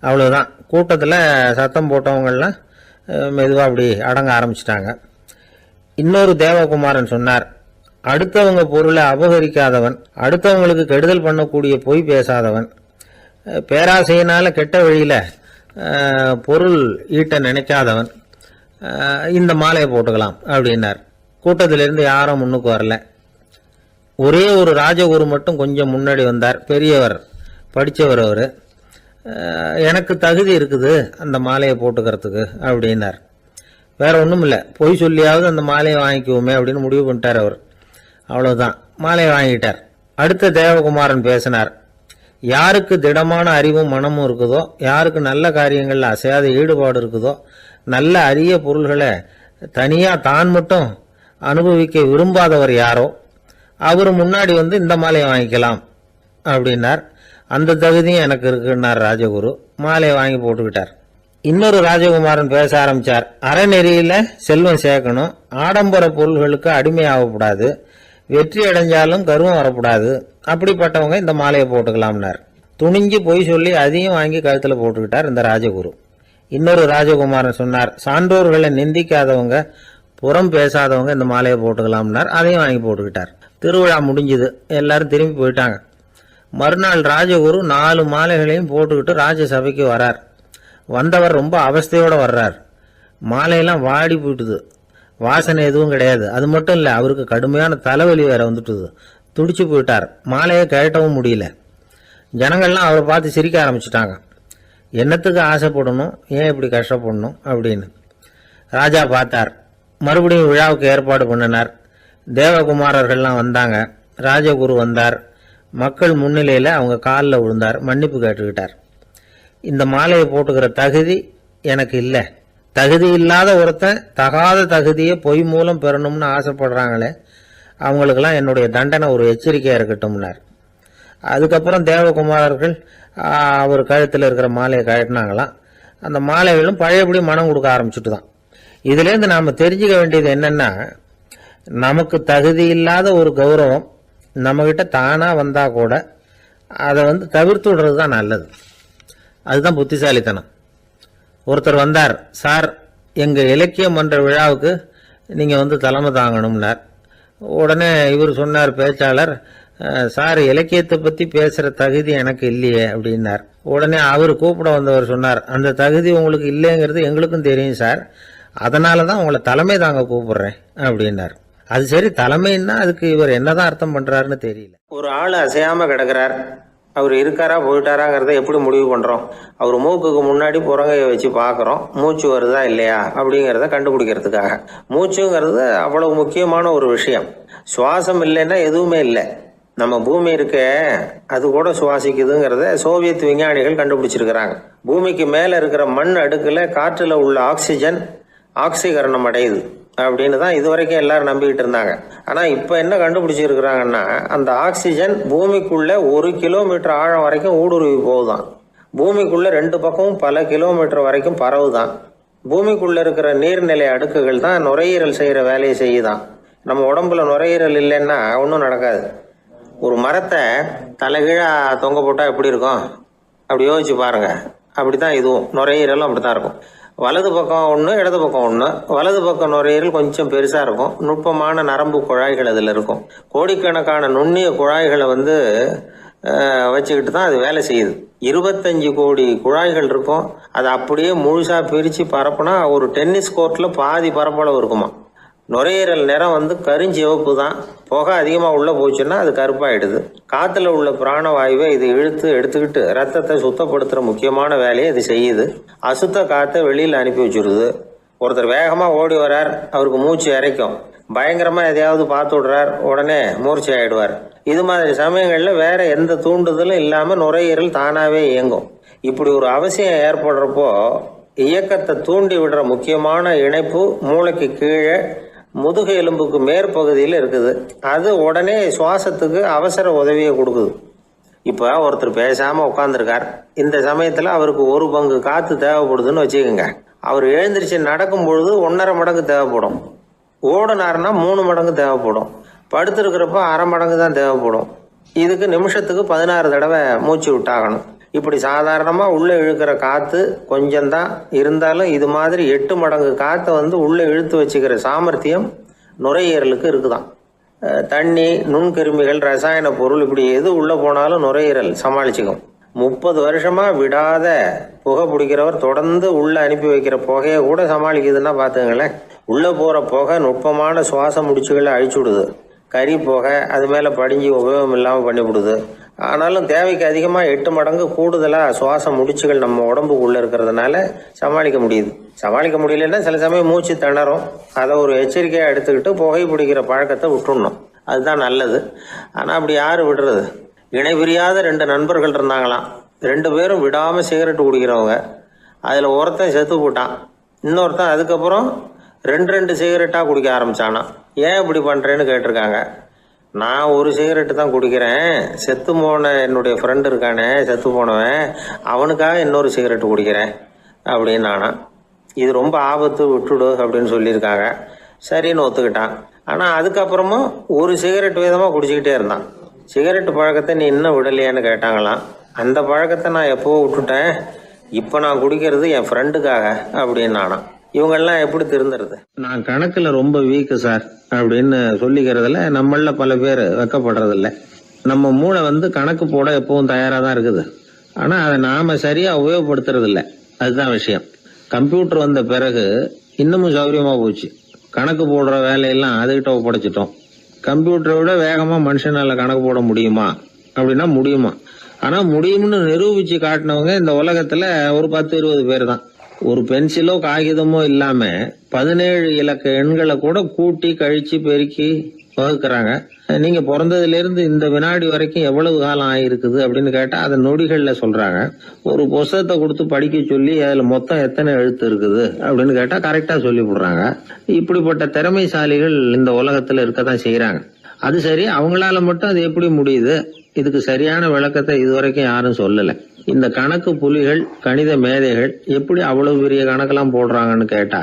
அவ்வளோதான். கூட்டத்தில் சத்தம் போட்டவங்கள்லாம் மெதுவாக அப்படி அடங்க ஆரம்பிச்சிட்டாங்க. இன்னொரு தேவகுமாரன் சொன்னார், அடுத்தவங்க பொருளை அபகரிக்காதவன், அடுத்தவங்களுக்கு கெடுதல் பண்ணக்கூடிய பொய் பேசாதவன், பேராசையினால் கெட்ட வழியில் பொருள் ஈட்ட நினைக்காதவன் இந்த மாலையை போட்டுக்கலாம் அப்படின்னார். கூட்டத்திலிருந்து யாரும் முன்னுக்கு வரல. ஒரே ஒரு ராஜகுரு மட்டும் கொஞ்சம் முன்னாடி வந்தார். பெரியவர், படித்தவர். அவர், எனக்கு தகுதி இருக்குது அந்த மாலையை போட்டுக்கிறதுக்கு அப்படின்னார். வேற ஒன்றும் இல்லை, பொய் சொல்லியாவது அந்த மாலையை வாங்கிக்குவோமே அப்படின்னு முடிவு பண்ணிட்டார் அவர். அவ்வளோதான், மாலையை வாங்கிட்டார். அடுத்த தேவகுமாரன் பேசினார். யாருக்கு திடமான அறிவும் மனமும் இருக்குதோ, யாருக்கு நல்ல காரியங்களில் அசையாத ஈடுபாடு இருக்குதோ, நல்ல அரிய பொருள்களை தனியாக தான் மட்டும் அனுபவிக்க விரும்பாதவர் யாரோ அவர் முன்னாடி வந்து இந்த மாலையை வாங்கிக்கலாம் அப்படின்னார். அந்த தகுதியும் எனக்கு இருக்குன்னார் ராஜகுரு. மாலையை வாங்கி போட்டுக்கிட்டார். இன்னொரு ராஜகுமாரன் பேச ஆரம்பித்தார். அறநெறியில் செல்வம் சேர்க்கணும், ஆடம்பர பொருள்களுக்கு அடிமையாகக்கூடாது, வெற்றி அடைஞ்சாலும் கர்வம் வரக்கூடாது, அப்படிப்பட்டவங்க இந்த மாலையை போட்டுக்கலாம்னார். துணிஞ்சு பொய் சொல்லி அதையும் வாங்கி கழுத்தில் போட்டுக்கிட்டார் இந்த ராஜகுரு. இன்னொரு ராஜகுமாரன் சொன்னார், சான்றோர்களை நிந்திக்காதவங்க, புறம் பேசாதவங்க இந்த மாலையை போட்டுக்கலாம்னார். அதையும் வாங்கி போட்டுக்கிட்டார். திருவிழா முடிஞ்சுது, எல்லாரும் திரும்பி போயிட்டாங்க. மறுநாள் ராஜகுரு 4 மாலைகளையும் போட்டுக்கிட்டு ராஜசபைக்கு வரார். வந்தவர் ரொம்ப அவஸ்தையோடு வர்றார். மாலையெல்லாம் வாடி போயிட்டுது, வாசனை எதுவும் கிடையாது. அது மட்டும் இல்லை, அவருக்கு கடுமையான தலைவலி வேற வந்துட்டுது. துடிச்சு போயிட்டார். மாலையை கழட்டவும் முடியல. ஜனங்கள்லாம் அவரை பார்த்து சிரிக்க ஆரம்பிச்சிட்டாங்க. என்னத்துக்கு ஆசைப்படணும், ஏன் இப்படி கஷ்டப்படணும் அப்படின்னு. ராஜா பார்த்தார். மறுபடியும் விழாவுக்கு ஏற்பாடு பண்ணினார். தேவகுமாரர்கள்லாம் வந்தாங்க. ராஜகுரு வந்தார். மக்கள் முன்னிலையில் அவங்க காலில் விழுந்தார், மன்னிப்பு கேட்டுக்கிட்டார். இந்த மாலையை போட்டுக்கிற தகுதி எனக்கு இல்லை. தகுதி இல்லாத ஒருத்தன் தகாத தகுதியை பொய் மூலம் பெறணும்னு ஆசைப்படுறாங்களே, அவங்களுக்கெல்லாம் என்னுடைய தண்டனை ஒரு எச்சரிக்கையாக இருக்கட்டும்னார். அதுக்கப்புறம் தேவகுமாரர்கள் அவர் கழுத்தில் இருக்கிற மாலையை கழட்டினாங்களாம். அந்த மாலைகளும் பழையபடி மனம் கொடுக்க ஆரம்பிச்சுட்டு தான். இதுலேருந்து நாம் தெரிஞ்சுக்க வேண்டியது என்னென்னா, நமக்கு தகுதி இல்லாத ஒரு கௌரவம் நம்மக்கிட்ட தானாக வந்தால் கூட அதை தவிர்த்து விடுறது தான் நல்லது. அதுதான் புத்திசாலித்தனம். ஒருத்தர் வந்தார், சார் எங்கள் இலக்கிய மன்ற விழாவுக்கு நீங்கள் தலைமை தாங்கணும்னார். உடனே இவர் சொன்னார், பேச்சாளர், சார் இலக்கியத்தை பற்றி பேசுகிற தகுதி எனக்கு இல்லையே அப்படின்னார். உடனே அவர் கூப்பிட வந்தவர் சொன்னார், அந்த தகுதி உங்களுக்கு இல்லைங்கிறது எங்களுக்கும் தெரியும் சார், அதனால தான் உங்களை தலைமை தாங்க கூப்பிடுறேன் அப்படின்னார். அது சரி, தலைமைன்னா அதுக்கு இவர் என்னதான் அர்த்தம் பண்ணுறாருன்னு தெரியல. ஒரு ஆள் அசையாமல் கிடக்கிறார், அவர் இருக்காரா போயிட்டாராங்கிறத எப்படி முடிவு பண்ணுறோம்? அவர் மூக்குக்கு முன்னாடி புறங்கையை வச்சு பார்க்குறோம், மூச்சு வருதா இல்லையா அப்படிங்கிறத கண்டுபிடிக்கிறதுக்காக. மூச்சுங்கிறது அவ்வளவு முக்கியமான ஒரு விஷயம். சுவாசம் இல்லைன்னா எதுவுமே இல்லை. நம்ம பூமி இருக்க அது கூட சுவாசிக்குதுங்கிறத சோவியத் விஞ்ஞானிகள் கண்டுபிடிச்சிருக்கிறாங்க. பூமிக்கு மேல இருக்கிற மண் அடுக்குல காற்றுல உள்ள ஆக்சிஜன் ஆக்சிகரணம் அடையுது அப்படின்னு தான் இதுவரைக்கும் எல்லாரும் நம்பிக்கிட்டு இருந்தாங்க. ஆனா இப்ப என்ன கண்டுபிடிச்சிருக்கிறாங்கன்னா, அந்த ஆக்சிஜன் பூமிக்குள்ள 1 கிலோமீட்டர் ஆழம் வரைக்கும் ஊடுருவி போகுதான். பூமிக்குள்ள 2 பக்கமும் பல கிலோமீட்டர் வரைக்கும் பரவுதான். பூமிக்குள்ள இருக்கிற நீர்நிலை அடுக்குகள் தான் நுரையீரல் செய்யற வேலையை செய்யுதான். நம்ம உடம்புல நுரையீரல் இல்லைன்னா ஒன்றும் நடக்காது. ஒரு மரத்தை தலைகீழா தொங்க போட்டா எப்படி இருக்கும் அப்படி யோசிச்சு பாருங்க. அப்படித்தான் இதுவும் நுரையீரலும் அப்படித்தான் இருக்கும். வலது பக்கம் ஒன்று, இடது பக்கம் ஒன்று. வலது பக்கம் நுரையீரல் கொஞ்சம் பெருசா இருக்கும். நுட்பமான நரம்பு குழாய்கள் அதில் இருக்கும். கோடிக்கணக்கான நுண்ணிய குழாய்களை வச்சுக்கிட்டு தான் அது வேலை செய்யுது. 25 கோடி குழாய்கள் இருக்கும். அதை அப்படியே முழுசா பிரிச்சு பரப்புனா ஒரு டென்னிஸ் கோர்ட்ல பாதி பரப்பளவு இருக்குமா. நுரையீரல் நிறம் கருஞ்சிவப்பு தான். புகை அதிகமாக உள்ள போச்சுன்னா அது கருப்பாயிடுது. காத்துல உள்ள பிராணவாயுவை இது இழுத்து எடுத்துக்கிட்டு ரத்தத்தை சுத்தப்படுத்துற முக்கியமான வேலையை இது செய்யுது. அசுத்த காத்தை வெளியில அனுப்பி வச்சிருது. ஒருத்தர் வேகமா ஓடி வர்றார், அவருக்கு மூச்சு இறைக்கும். பயங்கரமா எதையாவது பார்த்து விடுறார், உடனே மூர்ச்சி ஆயிடுவார். இது மாதிரி சமயங்கள்ல வேற எந்த தூண்டுதலும் இல்லாம நுரையீரல் தானாவே இயங்கும். இப்படி ஒரு அவசியம் ஏற்படுறப்போ இயக்கத்தை தூண்டி விடுற முக்கியமான இணைப்பு மூளைக்கு கீழே முதுகு எலும்புக்கு மேற்பகுதியில் இருக்குது. அது உடனே சுவாசத்துக்கு அவசர உதவியை கொடுக்குது. இப்போ ஒருத்தர் பேசாம உட்காந்துருக்கார். இந்த சமயத்துல அவருக்கு 1 பங்கு காத்து தேவைப்படுதுன்னு வச்சுக்கோங்க. அவர் எழுந்திரிச்சு நடக்கும் பொழுது 1.5 மடங்கு தேவைப்படும். ஓடுனாருன்னா 3 மடங்கு தேவைப்படும். படுத்திருக்கிறப்ப 1/2 மடங்கு தான் தேவைப்படும். இதுக்கு நிமிஷத்துக்கு 16 தடவை மூச்சு விட்டாகணும். இப்படி சாதாரணமா உள்ள இழுக்கிற காத்து கொஞ்சம்தான் இருந்தாலும் இது மாதிரி 8 மடங்கு காத்தை உள்ள இழுத்து வச்சுக்கிற சாமர்த்தியம் நுரையீரலுக்கு இருக்குதான். தண்ணி, நுண்கிருமிகள், ரசாயன பொருள் இப்படி எது உள்ள போனாலும் நுரையீரல் சமாளிச்சுக்கும். 30 வருஷமா விடாத புகை பிடிக்கிறவர் தொடர்ந்து உள்ள அனுப்பி வைக்கிற புகையை கூட சமாளிக்குதுன்னா பாத்துங்களேன். உள்ள போற புகை நுட்பமான சுவாச முடிச்சுகளை அழிச்சு விடுது. கறி புகை அது மேல படிஞ்சு உபயோகம் இல்லாம பண்ணிவிடுது. ஆனாலும் தேவைக்கு அதிகமா 8 மடங்கு கூடுதலா சுவாச முடிச்சுகள் நம்ம உடம்புக்குள்ள இருக்கிறதுனால சமாளிக்க முடியுது. சமாளிக்க முடியலன்னா சில சமயம் மூச்சு திணறும். அதை ஒரு எச்சரிக்கையா எடுத்துக்கிட்டு புகை பிடிக்கிற பழக்கத்தை விட்டுடணும். அதுதான் நல்லது. ஆனா அப்படி யாரு விடுறது? இணை பிரியாத 2 நண்பர்கள் இருந்தாங்களாம். 2 பேரும் விடாம சிகரெட் குடிக்கிறவங்க. அதுல ஒருத்தன் செத்து போட்டான். இன்னொருத்தன் அதுக்கப்புறம் 2 சிகரெட்டா குடிக்க ஆரம்பிச்சானா. ஏன் இப்படி பண்றேன்னு கேட்டிருக்காங்க. நான் 1 சிகரெட்டு தான் குடிக்கிறேன். செத்து போன என்னுடைய ஃப்ரெண்டு இருக்கானே, செத்து போனவன், அவனுக்காக இன்னொரு சிகரெட்டு குடிக்கிறேன் அப்படின்னு நானா. இது ரொம்ப ஆபத்து, விட்டுடு அப்படின்னு சொல்லியிருக்காங்க. சரின்னு ஒத்துக்கிட்டான். ஆனா அதுக்கப்புறமும் 1 சிகரெட் வீதமா குடிச்சுக்கிட்டே இருந்தான். சிகரெட்டு பழக்கத்தை நீ இன்னும் விடலையான்னு கேட்டாங்களாம். அந்த பழக்கத்தை நான் எப்போ விட்டுட்டேன், இப்போ நான் குடிக்கிறது என் ஃப்ரெண்டுக்காக அப்படின்னு நானா. இவங்கெல்லாம் எப்படி திருந்துறது? நான் கணக்குல ரொம்ப வீக்கு சார் அப்படின்னு சொல்லிக்கிறதுல நம்மள பல பேர் வெக்கப்படுறதில்ல. நம்ம மூளை கணக்கு போட எப்பவும் தயாரா தான் இருக்குது. ஆனா அதை நாம சரியா உபயோகப்படுத்துறது இல்ல. அதுதான் விஷயம். கம்ப்யூட்டர் வந்த பிறகு இன்னமும் சௌகரியமா போச்சு. கணக்கு போடுற வேலையெல்லாம் அதுகிட்ட ஒப்படைச்சிட்டோம். கம்ப்யூட்டரை விட வேகமா மனுஷனால கணக்கு போட முடியுமா அப்படின்னா முடியுமா. ஆனா முடியும்னு நிரூபிச்சு காட்டினவங்க இந்த உலகத்துல ஒரு 10-20 பேர் தான். ஒரு பென்சிலோ காகிதமோ இல்லாம 17 இலக்க எண்களை கூட கூட்டி கழிச்சு பெருக்கி வகுக்கிறாங்க. நீங்க பிறந்ததுல இருந்து இந்த வினாடி வரைக்கும் எவ்வளவு காலம் ஆயிருக்குது அப்படின்னு கேட்டா அதை நொடிகள்ல சொல்றாங்க. ஒரு புஸ்தகத்தை கொடுத்து படிக்க சொல்லி அதுல மொத்தம் எத்தனை எழுத்து இருக்குது அப்படின்னு கேட்டா கரெக்டா சொல்லி விடுறாங்க. இப்படிப்பட்ட திறமைசாலிகள் இந்த உலகத்துல இருக்கதான் செய்யறாங்க. அது சரி, அவங்களால மட்டும் அது எப்படி முடியுது? இதுக்கு சரியான விளக்கத்தை இதுவரைக்கும் யாரும் சொல்லல. இந்த கணக்கு புலிகள், கணித மேதைகள் எப்படி அவ்வளவு பெரிய கணக்கெல்லாம் போடுறாங்கன்னு கேட்டா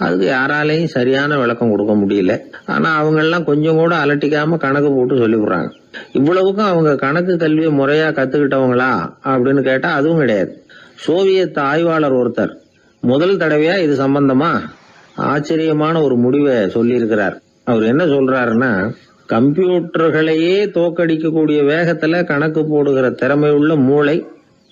அதுக்கு யாராலையும் சரியான விளக்கம் கொடுக்க முடியல. ஆனா அவங்க எல்லாம் கொஞ்சம் கூட அலட்டிக்காம கணக்கு போட்டு சொல்லி விடுறாங்க. இவ்வளவுக்கும் அவங்க கணக்கு கல்வியை முறையா கத்துக்கிட்டவங்களா அப்படின்னு கேட்டா அதுவும் கிடையாது. சோவியத் ஆய்வாளர் ஒருத்தர் முதல் தடவையா இது சம்பந்தமா ஆச்சரியமான ஒரு முடிவை சொல்லி இருக்கிறார். அவர் என்ன சொல்றாருன்னா, கம்ப்யூட்டர்களையே தோக்கடிக்கக்கூடிய வேகத்துல கணக்கு போடுகிற திறமையுள்ள மூளை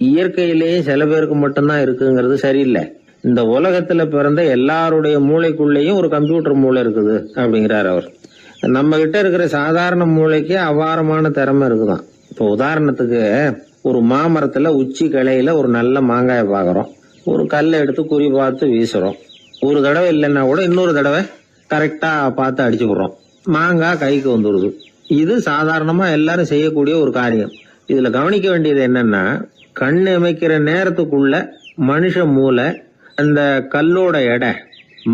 இயற்கையிலேயே சில பேருக்கு மட்டும்தான் இருக்குங்கிறது சரியில்லை. இந்த உலகத்துல பிறந்த எல்லாருடைய மூளைக்குள்ளேயும் ஒரு கம்ப்யூட்டர் மூளை இருக்குது அப்படிங்கிறார் அவர். நம்ம கிட்ட இருக்கிற சாதாரண மூளைக்கு அபாரமான திறமை இருக்குதான். இப்போ உதாரணத்துக்கு ஒரு மாமரத்துல உச்சி கிளையில ஒரு நல்ல மாங்காயை பாக்குறோம். ஒரு கல்லை எடுத்து குறி பார்த்து வீசுறோம். ஒரு தடவை இல்லைன்னா கூட இன்னொரு தடவை கரெக்டா பார்த்து அடிச்சு விடுறோம். மாங்காய் கைக்கு வந்துடுது. இது சாதாரணமா எல்லாரும் செய்யக்கூடிய ஒரு காரியம். இதுல கவனிக்க வேண்டியது என்னன்னா, கண் இமைக்கிற நேரத்துக்குள்ள மனுஷ மூளை அந்த கல்லோட எடை,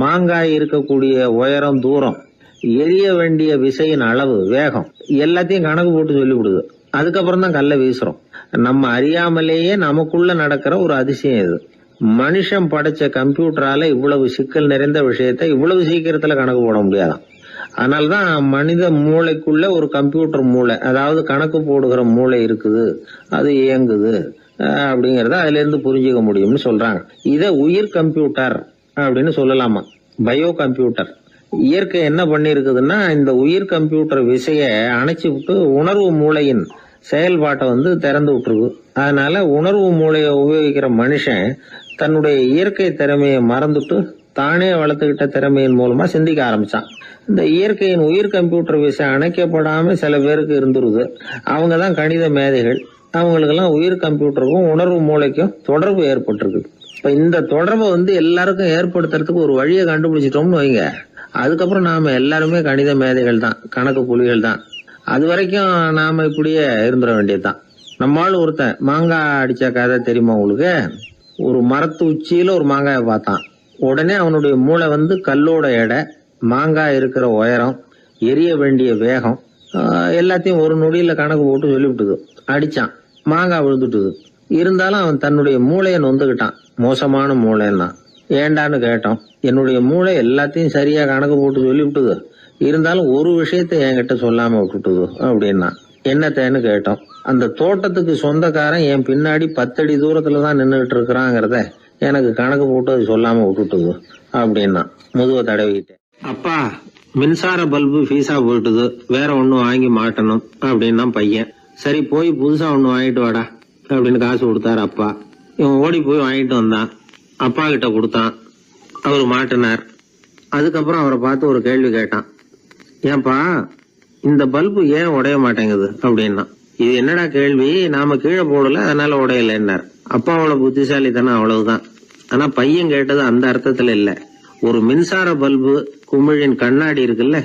மாங்காய் இருக்கக்கூடிய உயரம், தூரம், எரிய வேண்டிய விசையின் அளவு, வேகம் எல்லாத்தையும் கணக்கு போட்டு சொல்லிவிடுது. அதுக்கப்புறம் தான் கல்லை வீசுறோம். நம்ம அறியாமலேயே நமக்குள்ள நடக்கிற ஒரு அதிசயம் இது. மனுஷன் படைச்ச கம்ப்யூட்டரால இவ்வளவு சிக்கல் நிறைந்த விஷயத்தை இவ்வளவு சீக்கிரத்துல கணக்கு போட முடியாதான். அதனாலதான் மனித மூளைக்குள்ள ஒரு கம்ப்யூட்டர் மூளை, அதாவது கணக்கு போடுகிற மூளை இருக்குது, அது இயங்குது அப்படிங்கறத அதுல இருந்து புரிஞ்சுக்க முடியும்னு சொல்றாங்க. இத உயிர் கம்ப்யூட்டர் அப்படின்னு சொல்லலாமா, பயோ கம்ப்யூட்டர். இயற்கை என்ன பண்ணிருக்குதுன்னா, இந்த உயிர் கம்ப்யூட்டர் விசைய அணைச்சு விட்டு உணர்வு மூளையின் செயல்பாட்டை திறந்து விட்டுருக்கு. அதனால உணர்வு மூளையை உபயோகிக்கிற மனுஷன் தன்னுடைய இயற்கை திறமையை மறந்துட்டு தானே வளர்த்துக்கிட்ட திறமையின் மூலமா சிந்திக்க ஆரம்பிச்சான். இந்த இயற்கையின் உயிர் கம்ப்யூட்டர் விசை அணைக்கப்படாம சில பேருக்கு இருந்துருது. அவங்கதான் கணித மேதைகள். அவங்களுக்கெல்லாம் உயிர் கம்ப்யூட்டருக்கும் உணர்வு மூளைக்கும் தொடர்பு ஏற்பட்டிருக்கு. இப்ப இந்த தொடர்பை எல்லாருக்கும் ஏற்படுத்துறதுக்கு ஒரு வழியை கண்டுபிடிச்சிட்டோம்னு வைங்க, அதுக்கப்புறம் நாம எல்லாருமே கணித மேதைகள் தான், கணக்கு புலிகள் தான். அது வரைக்கும் நாம இப்படியே இருந்துட வேண்டியதுதான். நம்மால் ஒருத்தன் மாங்காய் அடிச்ச கதை தெரியுமா உங்களுக்கு? ஒரு மரத்து உச்சியில ஒரு மாங்காயை பார்த்தான். உடனே அவனுடைய மூளை கல்லோட எடை, மாங்காய் இருக்கிற உயரம், எரிய வேண்டிய வேகம் எல்லாத்தையும் ஒரு நொடியில கணக்கு போட்டு சொல்லிவிட்டுது. அடிச்சான், மாங்காய் விழுந்துட்டுது. இருந்தாலும் அவன் தன்னுடைய மூளையை நொந்துக்கிட்டான். மோசமான மூளைன்னா ஏண்டான்னு கேட்டோம். என்னுடைய மூளை எல்லாத்தையும் சரியா கணக்கு போட்டு சொல்லிவிட்டுது, இருந்தாலும் ஒரு விஷயத்த என்கிட்ட சொல்லாம விட்டுட்டுது அப்படின்னா. என்னத்தேன்னு கேட்டோம். அந்த தோட்டத்துக்கு சொந்தக்காரன் என் பின்னாடி 10 அடி தூரத்துலதான் நின்றுட்டு இருக்கிறாங்கிறத எனக்கு கணக்கு போட்டு அது சொல்லாம விட்டுட்டுது அப்படின்னா. முதுவை தடவிக்கிட்டேன். அப்பா, மின்சார பல்பு ஃபீஸா போயிட்டுது, வேற ஒன்னும் வாங்கி மாட்டணும் அப்படின்னா பையன். சரி போய் புதுசா ஒண்ணு வாங்கிட்டு வாடா அப்படின்னு காசு கொடுத்தாரு அப்பா. இவன் ஓடி போய் வாங்கிட்டு வந்தான். அப்பா கிட்ட கொடுத்தான். அவரு மாட்டினார். அதுக்கப்புறம் அவரை பார்த்து ஒரு கேள்வி கேட்டான். ஏன்பா, இந்த பல்பு ஏன் உடைய மாட்டேங்குது அப்படின்னா. இது என்னடா கேள்வி, நாம கீழே போடல அதனால உடையலன்னார். அப்பாவோட புத்திசாலித்தனம் அவ்வளவுதான். ஆனா பையன் கேட்டது அந்த அர்த்தத்துல இல்ல. ஒரு மின்சார பல்பு குமிழின் கண்ணாடி இருக்குல்ல,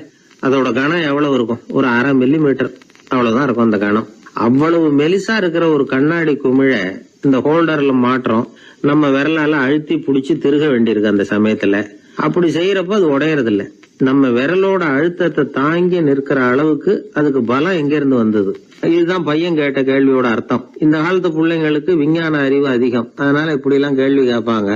அதோட கனம் எவ்வளவு இருக்கும்? ஒரு 1/2 மில்லிமீட்டர் அவ்வளவுதான் இருக்கும் அந்த கனம். அவ்வளவு மெலிசா இருக்கிற ஒரு கண்ணாடி குமிழ இந்த ஹோல்டர்ல மாற்றம் நம்ம விரலால அழுத்தி புடிச்சு திருக வேண்டியிருக்கு. அந்த சமயத்துல அப்படி செய்யறப்ப அது உடையறது இல்ல. நம்ம விரலோட அழுத்தத்தை தாங்கி நிற்கிற அளவுக்கு அதுக்கு பலம் எங்க இருந்து வந்தது? இதுதான் பையன் கேட்ட கேள்வியோட அர்த்தம். இந்த காலத்து பிள்ளைங்களுக்கு விஞ்ஞான அறிவு அதிகம், அதனால இப்படி எல்லாம் கேள்வி கேட்பாங்க.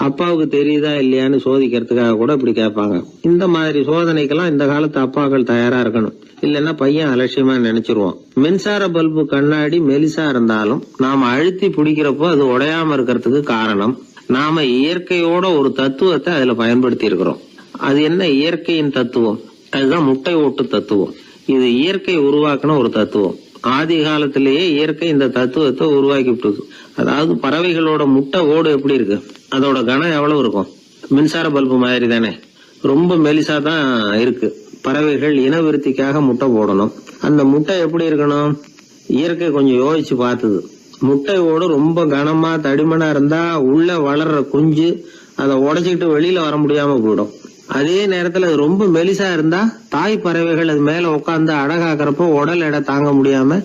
அப்பாவுக்கு தெரியுதா இல்லையான்னு சோதிக்கிறதுக்காக கூட இப்படி கேட்பாங்க. இந்த மாதிரி சோதனைக்கெல்லாம் இந்த காலத்து அப்பாக்கள் தயாரா இருக்கணும். இல்லன்னா பையன் அலட்சியமா நினைச்சிருவான். மின்சார பல்பு கண்ணாடி மெலிசா இருந்தாலும் நாம அழுத்தி பிடிக்கிறப்போ அது உடையாம இருக்கிறதுக்கு காரணம், நாம இயற்கையோட ஒரு தத்துவத்தை அதுல பயன்படுத்தி இருக்கிறோம். அது என்ன இயற்கையின் தத்துவம்? அதுதான் முட்டை ஓட்டு தத்துவம். இது இயற்கை உருவாக்குன ஒரு தத்துவம். ஆதி காலத்திலேயே இயற்கை இந்த தத்துவத்தை உருவாக்கி விட்டது. அதாவது பறவைகளோட முட்டை ஓடு எப்படி இருக்கு, அதோட கனம் எவ்வளவு இருக்கும்? மின்சார பல்பு மாதிரி தானே, ரொம்ப மெலிசா தான் இருக்கு. பறவைகள் இனவிருத்திக்காக முட்டை போடணும். அந்த முட்டை எப்படி இருக்கணும்? இயற்கை கொஞ்சம் யோசிச்சு பார்த்தது. முட்டை ஓடு ரொம்ப கனமா தடிமனா இருந்தா உள்ள வளர்ற குஞ்சு அதை உடைச்சிக்கிட்டு வெளியில வர முடியாம போயிடும். அதே நேரத்துல அது ரொம்ப மெலிசா இருந்தா தாய் பறவைகள் அது மேல உட்காந்து அடகாக்குறப்போ உடல் எடை தாங்க முடியாம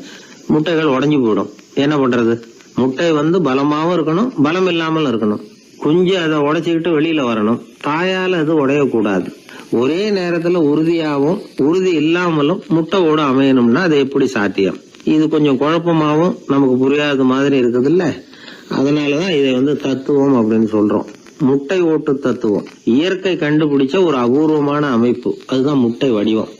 முட்டைகள் உடைஞ்சு போயிடும். என்ன பண்றது? முட்டை பலமாவும் இருக்கணும், பலம் இல்லாமல் இருக்கணும். குஞ்சு அதை உடைச்சுக்கிட்டு வெளியில வரணும். தாயால அது உடையக்கூடாது. ஒரே நேரத்துல உறுதியாவும் உறுதி இல்லாமலும் முட்டை ஓடு அமையணும்னா அது எப்படி சாத்தியம்? இது கொஞ்சம் குழப்பமாவும் நமக்கு புரியாத மாதிரி இருக்குது இல்ல. அதனாலதான் இதை தத்துவம் அப்படின்னு சொல்றோம். முட்டை ஓட்டு தத்துவம் இயற்கை கண்டுபிடிச்ச ஒரு அபூர்வமான அமைப்பு. அதுதான் முட்டை வடிவம்.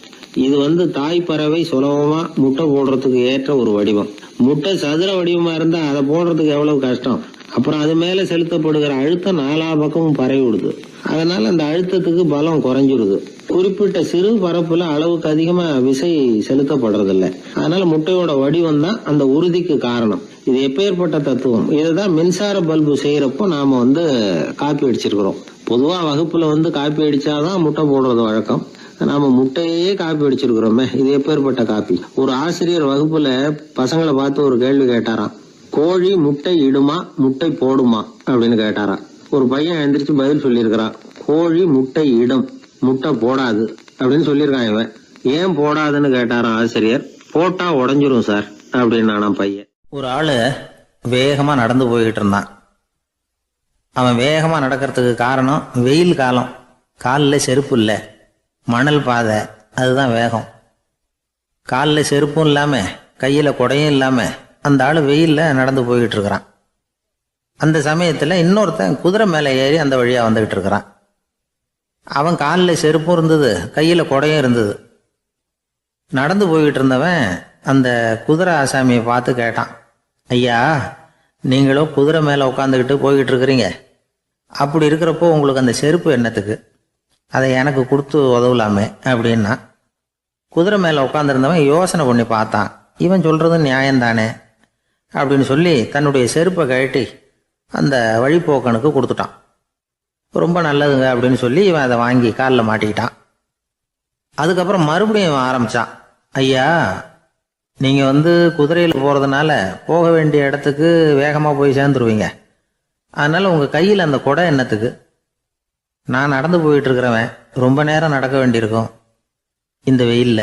இது தாய் பறவை சுலபமா முட்டை போடுறதுக்கு ஏற்ற ஒரு வடிவம். முட்டை சதுர வடிவமா இருந்தா அதை போடுறதுக்கு எவ்வளவு கஷ்டம். அப்புறம் அது மேல செலுத்தப்படுகிற அழுத்தம் 4 பக்கமும் பரவி விடுது. அதனால அந்த அழுத்தத்துக்கு பலம் குறைஞ்சிருது. குறிப்பிட்ட சிறு பரப்புல அளவுக்கு அதிகமா விசை செலுத்தப்படுறது இல்ல. அதனால முட்டையோட வடிவம் தான் அந்த உறுதிக்கு காரணம். இது எப்பேற்பட்ட தத்துவம். இதுதான் மின்சார பல்பு செய்யறப்போ நாம காப்பி அடிச்சிருக்கிறோம். பொதுவா வகுப்புல காப்பி அடிச்சாதான் முட்டை போடுறது வழக்கம். நாம முட்டையே காப்பி அடிச்சிருக்கிறோமே, இது எப்பேற்பட்ட காப்பி. ஒரு ஆசிரியர் வகுப்புல பசங்களை பார்த்து ஒரு கேள்வி கேட்டாராம். கோழி முட்டை இடுமா, முட்டை போடுமா அப்படின்னு கேட்டாராம். ஒரு பையன் எந்திரிச்சு பதில் சொல்லியிருக்கிறான். கோழி முட்டை இடும், முட்டை போடாது அப்படின்னு சொல்லியிருக்கான். இவன் ஏன் போடாதுன்னு கேட்டாராம் ஆசிரியர். போட்டா உடஞ்சிரும் சார் அப்படின்னு பையன். ஒரு ஆளு வேகமா நடந்து போய்கிட்டு இருந்தான். அவன் வேகமா நடக்கிறதுக்கு காரணம் வெயில் காலம், காலில் செருப்பு இல்லை, மணல் பாதை, அதுதான் வேகம். காலில் செருப்பும் இல்லாம கையில குடையும் இல்லாம அந்த ஆளு வெயில்ல நடந்து போய்கிட்டு இருக்கிறான். அந்த சமயத்துல இன்னொருத்தன் குதிரை மேல ஏறி அந்த வழியா வந்துகிட்டு இருக்கிறான். அவன் காலில் செருப்பும் இருந்தது, கையில குடையும் இருந்தது. நடந்து போய்கிட்டு இருந்தவன் அந்த குதிரை ஆசாமியை பார்த்து கேட்டான், ஐயா, நீங்களும் குதிரை மேல உட்காந்துக்கிட்டு போய்கிட்டு இருக்கிறீங்க, அப்படி இருக்கிறப்போ உங்களுக்கு அந்த செருப்பு என்னத்துக்கு? அதை எனக்கு கொடுத்து உதவலாமே அப்படின்னா. குதிரை மேல உட்காந்துருந்தவன் யோசனை பண்ணி பார்த்தான். இவன் சொல்றது நியாயம்தானே அப்படின்னு சொல்லி தன்னுடைய செருப்பை கழட்டி அந்த வழிப்போக்கனுக்கு கொடுத்துட்டான். ரொம்ப நல்லதுங்க அப்படின்னு சொல்லி இவன் அதை வாங்கி காலில் மாட்டிக்கிட்டான். அதுக்கப்புறம் மறுபடியும் இவன் ஆரம்பிச்சான், ஐயா, நீங்க குதிரையில் போறதுனால போக வேண்டிய இடத்துக்கு வேகமா போய் சேர்ந்துருவீங்க, அதனால உங்க கையில் அந்த குடை என்னத்துக்கு? நான் நடந்து போயிட்டு இருக்கிறவன், ரொம்ப நேரம் நடக்க வேண்டியிருக்கும் இந்த வெயில்ல,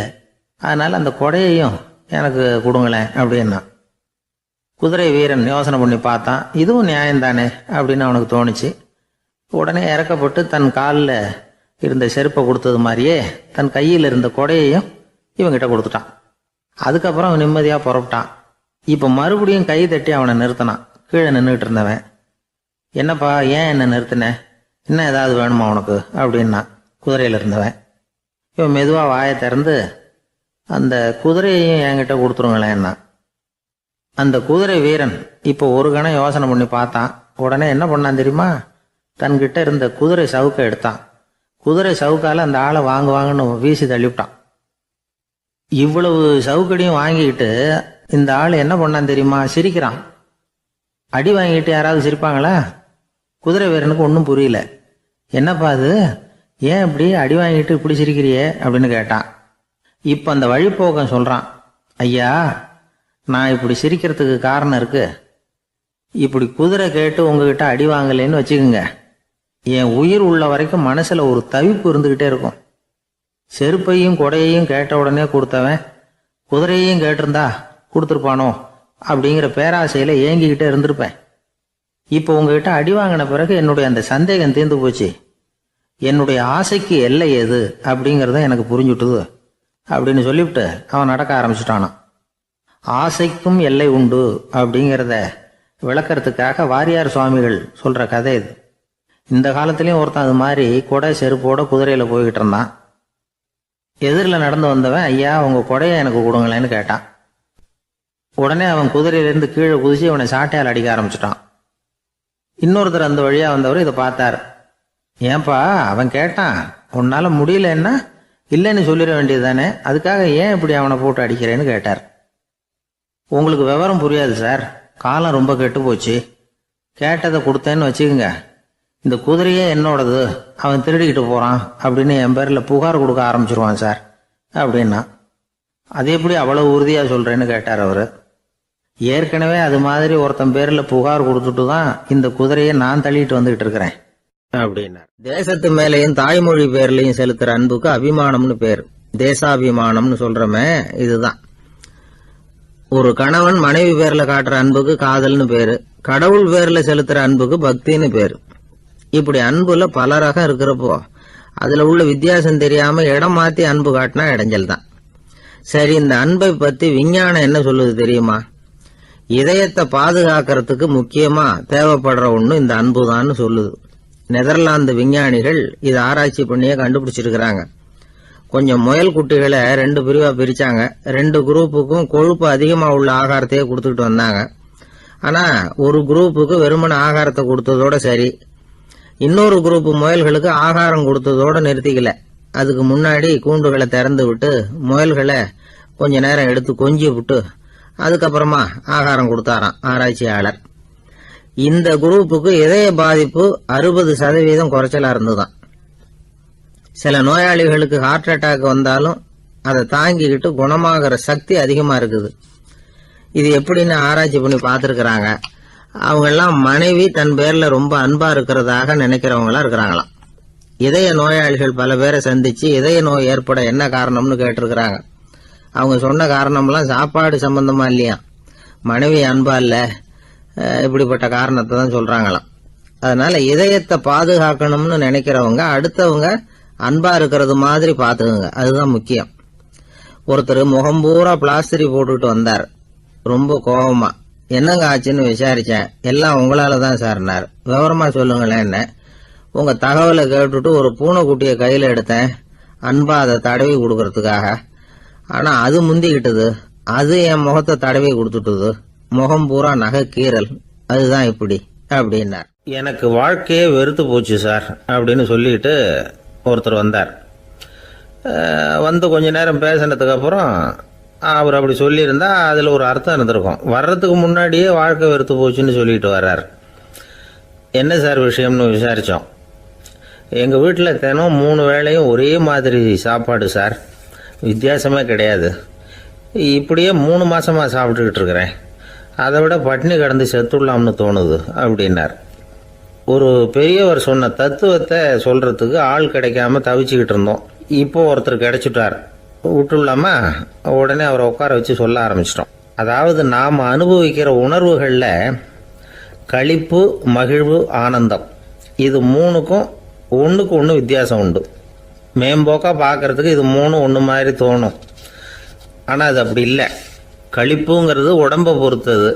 அதனால அந்த குடையையும் எனக்கு கொடுங்களேன் அப்படின்னா. குதிரை வீரன் யோசனை பண்ணி பார்த்தான், இதுவும் நியாயம்தானே அப்படின்னு அவனுக்கு தோணுச்சு. உடனே இறக்கப்பட்டு தன் காலில் இருந்த செருப்பை கொடுத்தது மாதிரியே தன் கையில் இருந்த கொடையையும் இவங்கிட்ட கொடுத்துட்டான். அதுக்கப்புறம் அவன் நிம்மதியாக புறப்பட்டான். இப்போ மறுபடியும் கை தட்டி அவனை நிறுத்தினான். கீழே நின்றுட்டு இருந்தவன், என்னப்பா ஏன் என்ன நிறுத்தின, இன்னும் ஏதாவது வேணுமா உனக்கு அப்படின்னா குதிரையில் இருந்தவன். இவன் மெதுவாக வாயை திறந்து அந்த குதிரையையும் என்கிட்ட கொடுத்துருங்களேன்னா. அந்த குதிரை வீரன் இப்போ ஒரு கணம் யோசனை பண்ணி பார்த்தான். உடனே என்ன பண்ணான் தெரியுமா? தன்கிட்ட இருந்த குதிரை சவுக்கை எடுத்தான். குதிரை சவுக்கால அந்த ஆளை வாங்குவாங்கன்னு வீசி தள்ளிவிட்டான். இவ்வளவு சவுக்கடியும் வாங்கிக்கிட்டு இந்த ஆள் என்ன பண்ணான் தெரியுமா? சிரிக்கிறான். அடி வாங்கிட்டு யாராவது சிரிப்பாங்களா? குதிரை வீரனுக்கு ஒன்றும் புரியல. என்னப்பா அது, ஏன் இப்படி அடி வாங்கிட்டு இப்படி சிரிக்கிறியே அப்படின்னு கேட்டான். இப்போ அந்த வழிப்போக்கன் சொல்றான், ஐயா, நான் இப்படி சிரிக்கிறதுக்கு காரணம் இருக்கு. இப்படி குதிரை கேட்டு உங்ககிட்ட அடி வாங்கலேன்னு வச்சுக்கோங்க, என் உயிர் உள்ள வரைக்கும் மனசுல ஒரு தவிப்பு இருந்துகிட்டே இருக்கும். செருப்பையும் கொடையையும் கேட்ட உடனே கொடுத்தவன் குதிரையையும் கேட்டிருந்தா கொடுத்துருப்பானோ அப்படிங்கிற பேராசையில ஏங்கிக்கிட்டே இருந்திருப்பேன். இப்போ உங்ககிட்ட அடி வாங்கின பிறகு என்னுடைய அந்த சந்தேகம் தீர்ந்து போச்சு. என்னுடைய ஆசைக்கு எல்லை எது அப்படிங்கிறத எனக்கு புரிஞ்சுட்டுது அப்படின்னு சொல்லிவிட்டு அவன் நடக்க ஆரம்பிச்சுட்டானான். ஆசைக்கும் எல்லை உண்டு அப்படிங்கிறத விளக்கறதுக்காக வாரியார் சுவாமிகள் சொல்ற கதை இது. இந்த காலத்திலயும் ஒருத்தன் அது மாதிரி கொடை செருப்போட குதிரையில போய்கிட்டு இருந்தான். எதிரில் நடந்து வந்தவன், ஐயா, உங்க கொடையை எனக்கு கொடுங்களேன்னு கேட்டான். உடனே அவன் குதிரையிலிருந்து கீழே குதிச்சு அவனை சாட்டையால் அடிக்க ஆரம்பிச்சுட்டான். இன்னொருத்தர் அந்த வழியா வந்தவர் இதை பார்த்தார். ஏன்பா, அவன் கேட்டான், உன்னால முடியலன்னா இல்லைன்னு சொல்லிட வேண்டியது தானே, அதுக்காக ஏன் இப்படி அவனை போட்டு அடிக்கிறேன்னு கேட்டார். உங்களுக்கு விவரம் புரியாது சார், காலம் ரொம்ப கெட்டு போச்சு. கேட்டதை கொடுத்தேன்னு வச்சுக்கோங்க, இந்த குதிரையே என்னோடது, அவன் திருடிக்கிட்டு போறான் அப்படின்னு என் பேர்ல புகார் கொடுக்க ஆரம்பிச்சிருவான் சார் அப்படின்னா. அது எப்படி அவ்வளவு உறுதியா சொல்றேன்னு கேட்டார் அவரு. ஏற்கனவே அது மாதிரி ஒருத்தன் பேர்ல புகார் கொடுத்துட்டு தான் இந்த குதிரையை நான் தள்ளிட்டு வந்துகிட்டு இருக்கிறேன் அப்படின்னார். தேசத்து மேலையும் தாய்மொழி பேர்லையும் செலுத்துற அன்புக்கு அபிமானம்னு பேர். தேசாபிமானம்னு சொல்றமே இதுதான். ஒரு கணவன் மனைவி பேர்ல காட்டுற அன்புக்கு காதல்னு பேரு. கடவுள் பேர்ல செலுத்துற அன்புக்கு பக்தின்னு பேரு. இப்படி அன்புல பல ரகம் இருக்கிறப்போ அதுல உள்ள வித்தியாசம் தெரியாம இடம் மாத்தி அன்பு காட்டினா இடைஞ்சல் தான். சரி, இந்த அன்பை பத்தி விஞ்ஞானம் என்ன சொல்லுது தெரியுமா? இதயத்தை பாதுகாக்கிறதுக்கு முக்கியமா தேவைப்படுற ஒண்ணு இந்த அன்புதான்னு சொல்லுது. நெதர்லாந்து விஞ்ஞானிகள் இதை ஆராய்ச்சி பண்ணியே கண்டுபிடிச்சிருக்கிறாங்க. கொஞ்சம் முயல் குட்டிகளை 2 பிரிவா பிரிச்சாங்க. 2 குரூப்புக்கும் கொழுப்பு அதிகமா உள்ள ஆகாரத்தையே கொடுத்துக்கிட்டு வந்தாங்க. ஆனா ஒரு குரூப்புக்கு வெறுமன ஆகாரத்தை கொடுத்ததோட சரி, இன்னொரு குரூப் முயல்களுக்கு ஆகாரம் கொடுத்ததோட நிறுத்திக்கல. அதுக்கு முன்னாடி கூண்டுகளை திறந்து விட்டு முயல்களை கொஞ்ச நேரம் எடுத்து கொஞ்சி விட்டு அதுக்கப்புறமா ஆகாரம் கொடுத்தாராம் ஆராய்ச்சியாளர். இந்த குரூப்புக்கு இதய பாதிப்பு 60% குறைச்சலா இருந்துதான். சில நோயாளிகளுக்கு ஹார்ட் அட்டாக் வந்தாலும் அதை தாங்கிக்கிட்டு குணமாகிற சக்தி அதிகமா இருக்குது. இது எப்படின்னு ஆராய்ச்சி பண்ணி பார்த்துருக்கிறாங்க. அவங்க எல்லாம் மனைவி தன் பேர்ல ரொம்ப அன்பா இருக்கிறதாக நினைக்கிறவங்களா இருக்கிறாங்களாம். இதய நோயாளிகள் பல பேரை சந்திச்சு இதய நோய் ஏற்பட என்ன காரணம்னு கேட்டிருக்கிறாங்க. அவங்க சொன்ன காரணம்லாம் சாப்பாடு சம்பந்தமா இல்லையா, மனைவி அன்பா இல்ல, இப்படிப்பட்ட காரணத்தை தான் சொல்றாங்களாம். அதனால இதயத்தை பாதுகாக்கணும்னு நினைக்கிறவங்க அடுத்தவங்க அன்பா இருக்கிறது மாதிரி பாத்துக்குங்க, அதுதான் முக்கியம். ஒருத்தர் முகம் பூரா பிளாஸ்டரி போட்டுட்டு வந்தார், ரொம்ப கோபமா. என்னங்க ஆச்சுன்னு விசாரிச்சேன். எல்லாம் உங்களால தான் சார்னார். விவரமா சொல்லுங்களேன். என்ன உங்க தகவலை கேட்டுட்டு ஒரு பூனைக்குட்டியை கையில எடுத்தேன், அன்பா அதை தடவி கொடுக்கறதுக்காக. ஆனா அது முந்திக்கிட்டது, அது என் முகத்தை தடவி கொடுத்துட்டுது, முகம் பூரா நகை கீறல், அதுதான் இப்படி அப்படின்னார். எனக்கு வாழ்க்கையே வெறுத்து போச்சு சார் அப்படின்னு சொல்லிட்டு ஒருத்தர் வந்தார். வந்து கொஞ்ச நேரம் பேசினதுக்கு அப்புறம் அவர் அப்படி சொல்லியிருந்தா அதில் ஒரு அர்த்தம் இருந்திருக்கும். வர்றதுக்கு முன்னாடியே வாழ்க்கை வெறுத்து போச்சுன்னு சொல்லிட்டு வர்றார். என்ன சார் விஷயம்னு விசாரித்தோம். எங்கள் வீட்டில் தினம் 3 வேளையும் ஒரே மாதிரி சாப்பாடு சார், வித்தியாசமே கிடையாது. இப்படியே 3 மாசமாக சாப்பிட்டுக்கிட்டு இருக்கிறேன். அதை விட பட்டினி கிடந்து செத்துடலாம்னு தோணுது அப்படின்னார். ஒரு பெரியவர் சொன்ன தத்துவத்தை சொல்றதுக்கு ஆள் கிடைக்காம தவிச்சுக்கிட்டு இருந்தோம். இப்போ ஒருத்தர் கிடைச்சிட்டார், விட்டுலாமா? உடனே அவரை உட்கார வச்சு சொல்ல ஆரம்பிச்சிட்டோம். அதாவது நாம் அனுபவிக்கிற உணர்வுகளில் களிப்பு, மகிழ்வு, ஆனந்தம், இது 3க்கும் ஒன்றுக்கு ஒன்று வித்தியாசம் உண்டு. மேம்போக்கா பார்க்கறதுக்கு இது 3 ஒன்று மாதிரி தோணும், ஆனால் அது அப்படி இல்லை. களிப்புங்கிறது உடம்பை பொறுத்தது,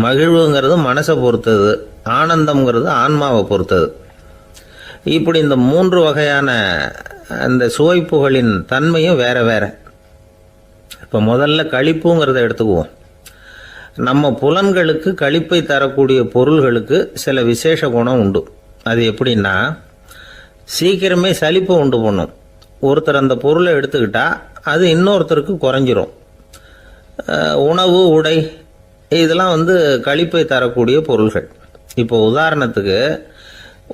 மகிழ்வுங்கிறது மனசை பொறுத்தது, ஆனந்தம்ங்கிறது ஆன்மாவை பொறுத்தது. இப்படி இந்த 3 வகையான அந்த சுவைப்புகளின் தன்மையும் வேற வேற. இப்போ முதல்ல களிப்புங்கிறத எடுத்துக்குவோம். நம்ம புலன்களுக்கு களிப்பை தரக்கூடிய பொருள்களுக்கு சில விசேஷ குணம் உண்டு. அது எப்படின்னா, சீக்கிரமே சலிப்பை உண்டு பண்ணும். ஒருத்தர் அந்த பொருளை எடுத்துக்கிட்டா அது இன்னொருத்தருக்கு குறைஞ்சிரும். உணவு, உடை, இதெல்லாம் களிப்பை தரக்கூடிய பொருள்கள். இப்போ உதாரணத்துக்கு,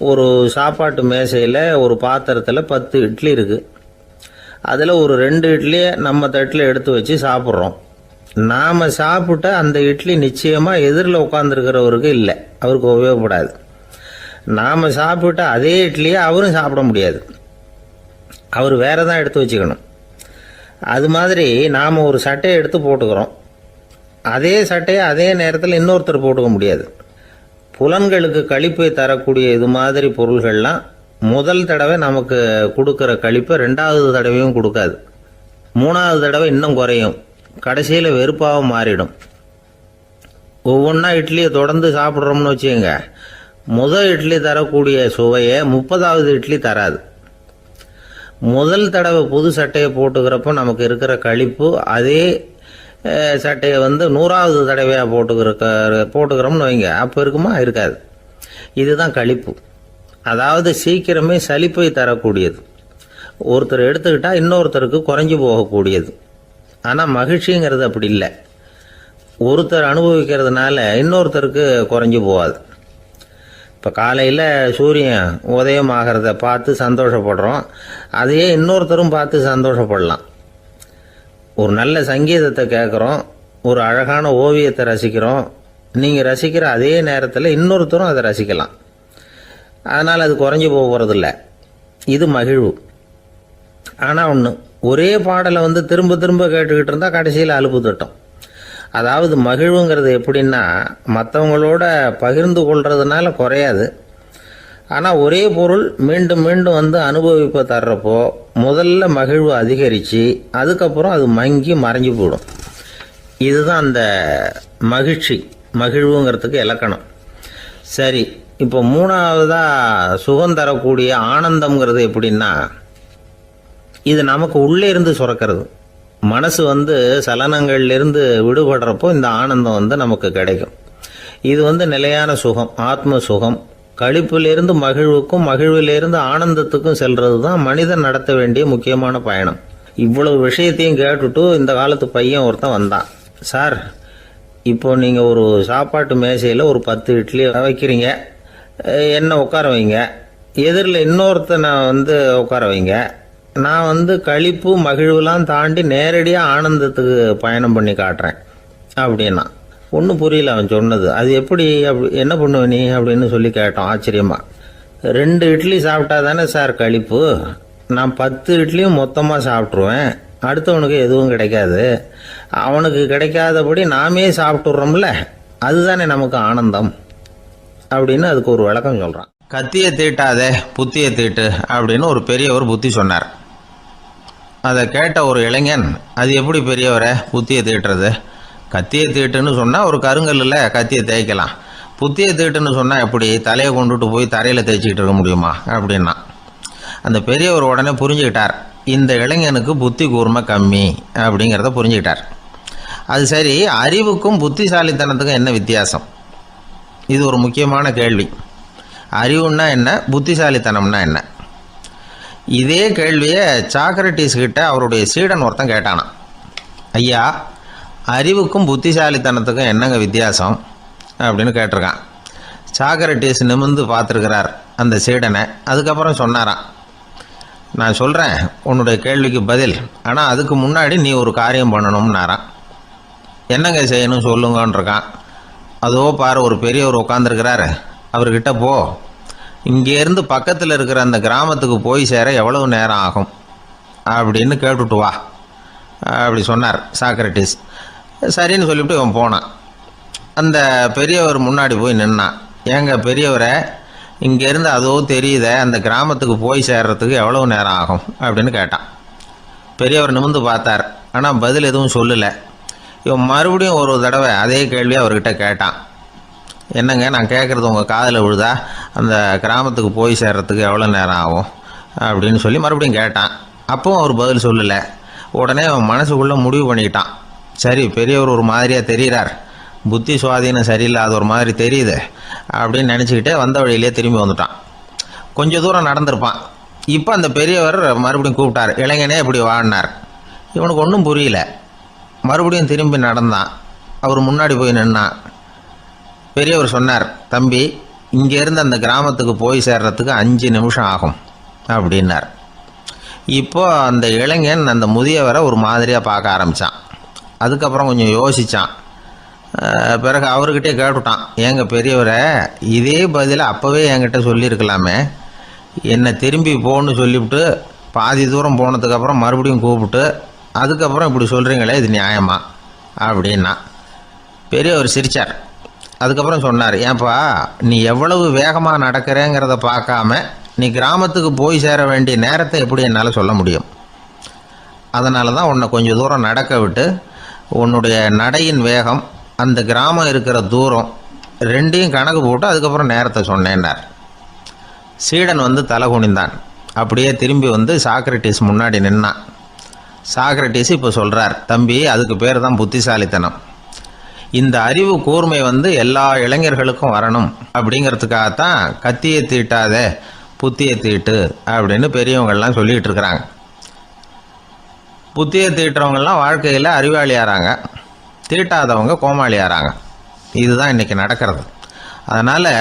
ஒரு சாப்பாட்டு மேசையில் ஒரு பாத்திரத்தில் 10 இட்லி இருக்கு. அதில் ஒரு 2 இட்லியை நம்ம தட்டில் எடுத்து வச்சு சாப்பிட்றோம். நாம் சாப்பிட்ட அந்த இட்லி நிச்சயமாக எதிரில் உட்காந்துருக்கிறவருக்கு இல்லை, அவருக்கு உபயோகப்படாது. நாம் சாப்பிட்ட அதே இட்லியை அவரும் சாப்பிட முடியாது, அவர் வேற தான் எடுத்து வச்சுக்கணும். அது மாதிரி நாம் ஒரு சட்டையை எடுத்து போட்டுக்கிறோம், அதே சட்டையை அதே நேரத்தில் இன்னொருத்தர் போட்டுக்க முடியாது. புலன்களுக்கு களிப்பை தரக்கூடிய இது மாதிரி பொருள்கள்லாம் முதல் தடவை நமக்கு கொடுக்குற களிப்பை 2வது தடவையும் கொடுக்காது, 3வது தடவை இன்னும் குறையும், கடைசியில் வெறுப்பாக மாறிடும். ஒவ்வொன்றா இட்லியை தொடர்ந்து சாப்பிட்றோம்னு வச்சுக்கோங்க, முதல் இட்லி தரக்கூடிய சுவையை 30வது இட்லி தராது. முதல் தடவை புது சட்டையை போட்டுக்கிறப்போ நமக்கு இருக்கிற களிப்பு அதே சட்டையை 100வது தடவையாக போட்டுக்கிறோம்னு வைங்க, அப்போ இருக்குமா? இருக்காது. இதுதான் களிப்பு. அதாவது சீக்கிரமே சலிப்பை தரக்கூடியது. ஒருத்தர் எடுத்துக்கிட்டா இன்னொருத்தருக்கு குறைஞ்சி போகக்கூடியது. ஆனால் மகிழ்ச்சிங்கிறது அப்படி இல்லை. ஒருத்தர் அனுபவிக்கிறதுனால இன்னொருத்தருக்கு குறைஞ்சி போகாது. இப்போ காலையில் சூரியன் உதயம் ஆகிறத பார்த்து சந்தோஷப்படுறோம், அதையே இன்னொருத்தரும் பார்த்து சந்தோஷப்படலாம். ஒரு நல்ல சங்கீதத்தை கேட்குறோம், ஒரு அழகான ஓவியத்தை ரசிக்கிறோம், நீங்கள் ரசிக்கிற அதே நேரத்தில் இன்னொருத்தரும் அதை ரசிக்கலாம். அதனால் அது குறைஞ்சி போகிறதில்ல, இது மகிழ்வு. ஆனால் ஒன்று, ஒரே பாடலை திரும்ப திரும்ப கேட்டுக்கிட்டு இருந்தால் கடைசியில் அலுப்பு தட்டும். அதாவது மகிழ்வுங்கிறது எப்படின்னா, மற்றவங்களோட பகிர்ந்து கொள்றதுனால குறையாது. ஆனால் ஒரே பொருள் மீண்டும் மீண்டும் அனுபவிப்பை தர்றப்போ முதல்ல மகிழ்வு அதிகரித்து அதுக்கப்புறம் அது மங்கி மறைஞ்சு போயிடும். இதுதான் அந்த மகிழ்வுங்கிறதுக்கு இலக்கணம். சரி, இப்போ 3வதாக சுகம் தரக்கூடிய ஆனந்தம்ங்கிறது எப்படின்னா, இது நமக்கு உள்ளே இருந்து சுரக்கிறது. மனசு சலனங்கள்லேருந்து விடுபடுறப்போ இந்த ஆனந்தம் நமக்கு கிடைக்கும். இது நிலையான சுகம், ஆத்ம சுகம். களிப்பிலிருந்து மகிழ்வுக்கும், மகிழ்விலிருந்து ஆனந்தத்துக்கும் செல்றது தான் மனிதன் நடத்த வேண்டிய முக்கியமான பயணம். இவ்வளவு விஷயத்தையும் கேட்டுட்டு இந்த காலத்து பையன் ஒருத்தன் வந்தான். சார், இப்போ நீங்கள் ஒரு சாப்பாட்டு மேசையில் ஒரு 10 இட்லி வைக்கிறீங்க, என்ன உட்கார வைங்க, எதிரில் இன்னொருத்தனை உட்கார வைங்க, நான் களிப்பு மகிழ்வுலாம் தாண்டி நேரடியாக ஆனந்தத்துக்கு பயணம் பண்ணி காட்டுறேன் அப்படின்னா. ஒன்றும் புரியல அவன் சொன்னது. அது எப்படி, அப்படி என்ன பண்ணுவ நீ அப்படின்னு சொல்லி கேட்டோம் ஆச்சரியமா. 2 இட்லி சாப்பிட்டா தானே சார் கழிப்பு. நான் 10 இட்லியும் மொத்தமாக சாப்பிட்ருவேன். அடுத்தவனுக்கு எதுவும் கிடைக்காது. அவனுக்கு கிடைக்காதபடி நாமே சாப்பிட்டுறோம்ல, அதுதானே நமக்கு ஆனந்தம் அப்படின்னு அதுக்கு ஒரு விளக்கம் சொல்கிறான். கத்தியை தீட்டாதே புத்தியை தீட்டு அப்படின்னு ஒரு பெரியவர் புத்தி சொன்னார். அதை கேட்ட ஒரு இளைஞன், அது எப்படி பெரியவரை புத்தியை தீட்டுறது? கத்தியை தீட்டுன்னு சொன்னால் ஒரு கருங்கல்லில் கத்தியை தேய்க்கலாம், புத்தியை தீட்டுன்னு சொன்னால் எப்படி தலையை கொண்டுட்டு போய் தரையில் தேய்ச்சிக்கிட்டு இருக்க முடியுமா அப்படின்னா. அந்த பெரியவர் உடனே புரிஞ்சுக்கிட்டார், இந்த இளைஞனுக்கு புத்தி கூர்மை கம்மி அப்படிங்கிறத புரிஞ்சுக்கிட்டார். அது சரி, அறிவுக்கும் புத்திசாலித்தனத்துக்கும் என்ன வித்தியாசம்? இது ஒரு முக்கியமான கேள்வி. அறிவுன்னா என்ன, புத்திசாலித்தனம்னா என்ன? இதே கேள்வியை சாக்ரட்டிஸ் கிட்ட அவருடைய சீடன் ஒருத்தன் கேட்டானான். ஐயா, அறிவுக்கும் புத்திசாலித்தனத்துக்கும் என்னங்க வித்தியாசம் அப்படின்னு கேட்டிருக்கான். சாக்ரட்டிஸ் நிமிர்ந்து பார்த்துருக்கிறார் அந்த சீடனை. அதுக்கப்புறம் சொன்னாராம், நான் சொல்கிறேன் உன்னுடைய கேள்விக்கு பதில், ஆனால் அதுக்கு முன்னாடி நீ ஒரு காரியம் பண்ணணும்னாரான். என்னங்க செய்யணும் சொல்லுங்கன்றிருக்கான். அதோ பாரு, ஒரு பெரியவர் உட்காந்துருக்கிறாரு, அவர்கிட்ட போ, இங்கேருந்து பக்கத்தில் இருக்கிற அந்த கிராமத்துக்கு போய் சேர எவ்வளவு நேரம் ஆகும் அப்படின்னு கேட்டுட்டு வா அப்படி சொன்னார் சாக்ரட்டிஸ். சரின்னு சொல்லிவிட்டு இவன் போனான். அந்த பெரியவர் முன்னாடி போய் நின்னான். ஏங்க பெரியவரை, இங்கேருந்து அதோ தெரியுத அந்த கிராமத்துக்கு போய் சேர்றதுக்கு எவ்வளவு நேரம் ஆகும் அப்படின்னு கேட்டான். பெரியவர் நிமிர்ந்து பார்த்தார், ஆனால் பதில் எதுவும் சொல்லலை. இவன் மறுபடியும் ஒரு தடவை அதே கேள்வியை அவர்கிட்ட கேட்டான். என்னங்க, நான் கேட்குறது உங்கள் காதில் விழுதா? அந்த கிராமத்துக்கு போய் சேர்றதுக்கு எவ்வளோ நேரம் ஆகும் அப்படின்னு சொல்லி மறுபடியும் கேட்டான். அப்பவும் அவர் பதில் சொல்லலை. உடனே அவன் மனசுக்குள்ளே முடிவு பண்ணிக்கிட்டான், சரி பெரியவர் ஒரு மாதிரியாக தெரிகிறார், புத்தி சுவாதீனம் சரியில்லாத ஒரு மாதிரி தெரியுது அப்படின்னு நினச்சிக்கிட்டே வந்த வழியிலே திரும்பி வந்துட்டான். கொஞ்சம் தூரம் நடந்திருப்பான். இப்போ அந்த பெரியவர் மறுபடியும் கூப்பிட்டார், இளைஞனே இப்படி வாடினார். இவனுக்கு ஒன்றும் புரியல. மறுபடியும் திரும்பி நடந்தான். அவர் முன்னாடி போய் நின்னான். பெரியவர் சொன்னார், தம்பி, இங்கேருந்து அந்த கிராமத்துக்கு போய் சேர்றதுக்கு 5 நிமிஷம் ஆகும் அப்படின்னார். இப்போ அந்த இளைஞன் அந்த முதியவரை ஒரு மாதிரியாக பார்க்க ஆரம்பித்தான். அதுக்கப்புறம் கொஞ்சம் யோசித்தான். பிறகு அவர்கிட்டே கேட்டுட்டான், ஏங்க பெரியவரை, இதே பதிலை அப்போவே என்கிட்ட சொல்லியிருக்கலாமே, என்னை திரும்பி போன்னு சொல்லிவிட்டு பாதி தூரம் போனதுக்கப்புறம் மறுபடியும் கூப்பிட்டு அதுக்கப்புறம் இப்படி சொல்கிறீங்களே, இது நியாயமா அப்படின்னா. பெரியவர் சிரித்தார். அதுக்கப்புறம் சொன்னார், ஏன்பா, நீ எவ்வளவு வேகமாக நடக்கிறேங்கிறத பார்க்காம நீ கிராமத்துக்கு போய் சேர வேண்டிய நேரத்தை எப்படி என்னால் சொல்ல முடியும்? அதனால தான் உன்னை கொஞ்சம் தூரம் நடக்க விட்டு உன்னுடைய நடையின் வேகம், அந்த கிராமம் இருக்கிற தூரம் ரெண்டையும் கணக்கு போட்டு அதுக்கப்புறம் நேரத்தை சொன்னேன்னார். சீடன் வந்து தலை குனிந்தான். அப்படியே திரும்பி வந்து சாக்ரட்டிஸ் முன்னாடி நின்னான். சாக்ரட்டிஸ் இப்போ சொல்கிறார், தம்பி, அதுக்கு பேர் தான் புத்திசாலித்தனம். இந்த அறிவு கூர்மை வந்து எல்லா இளைஞர்களுக்கும் வரணும் அப்படிங்கிறதுக்காகத்தான் கத்தியை தீட்டாத புத்தியை தீட்டு அப்படின்னு பெரியவங்கள்லாம் சொல்லிகிட்டு இருக்கிறாங்க. புத்தியை தீட்டுறவங்கெல்லாம் வாழ்க்கையில் அறிவாளியாகிறாங்க, தீட்டாதவங்க கோமாளியாகிறாங்க. இதுதான் இன்றைக்கி நடக்கிறது. அதனால்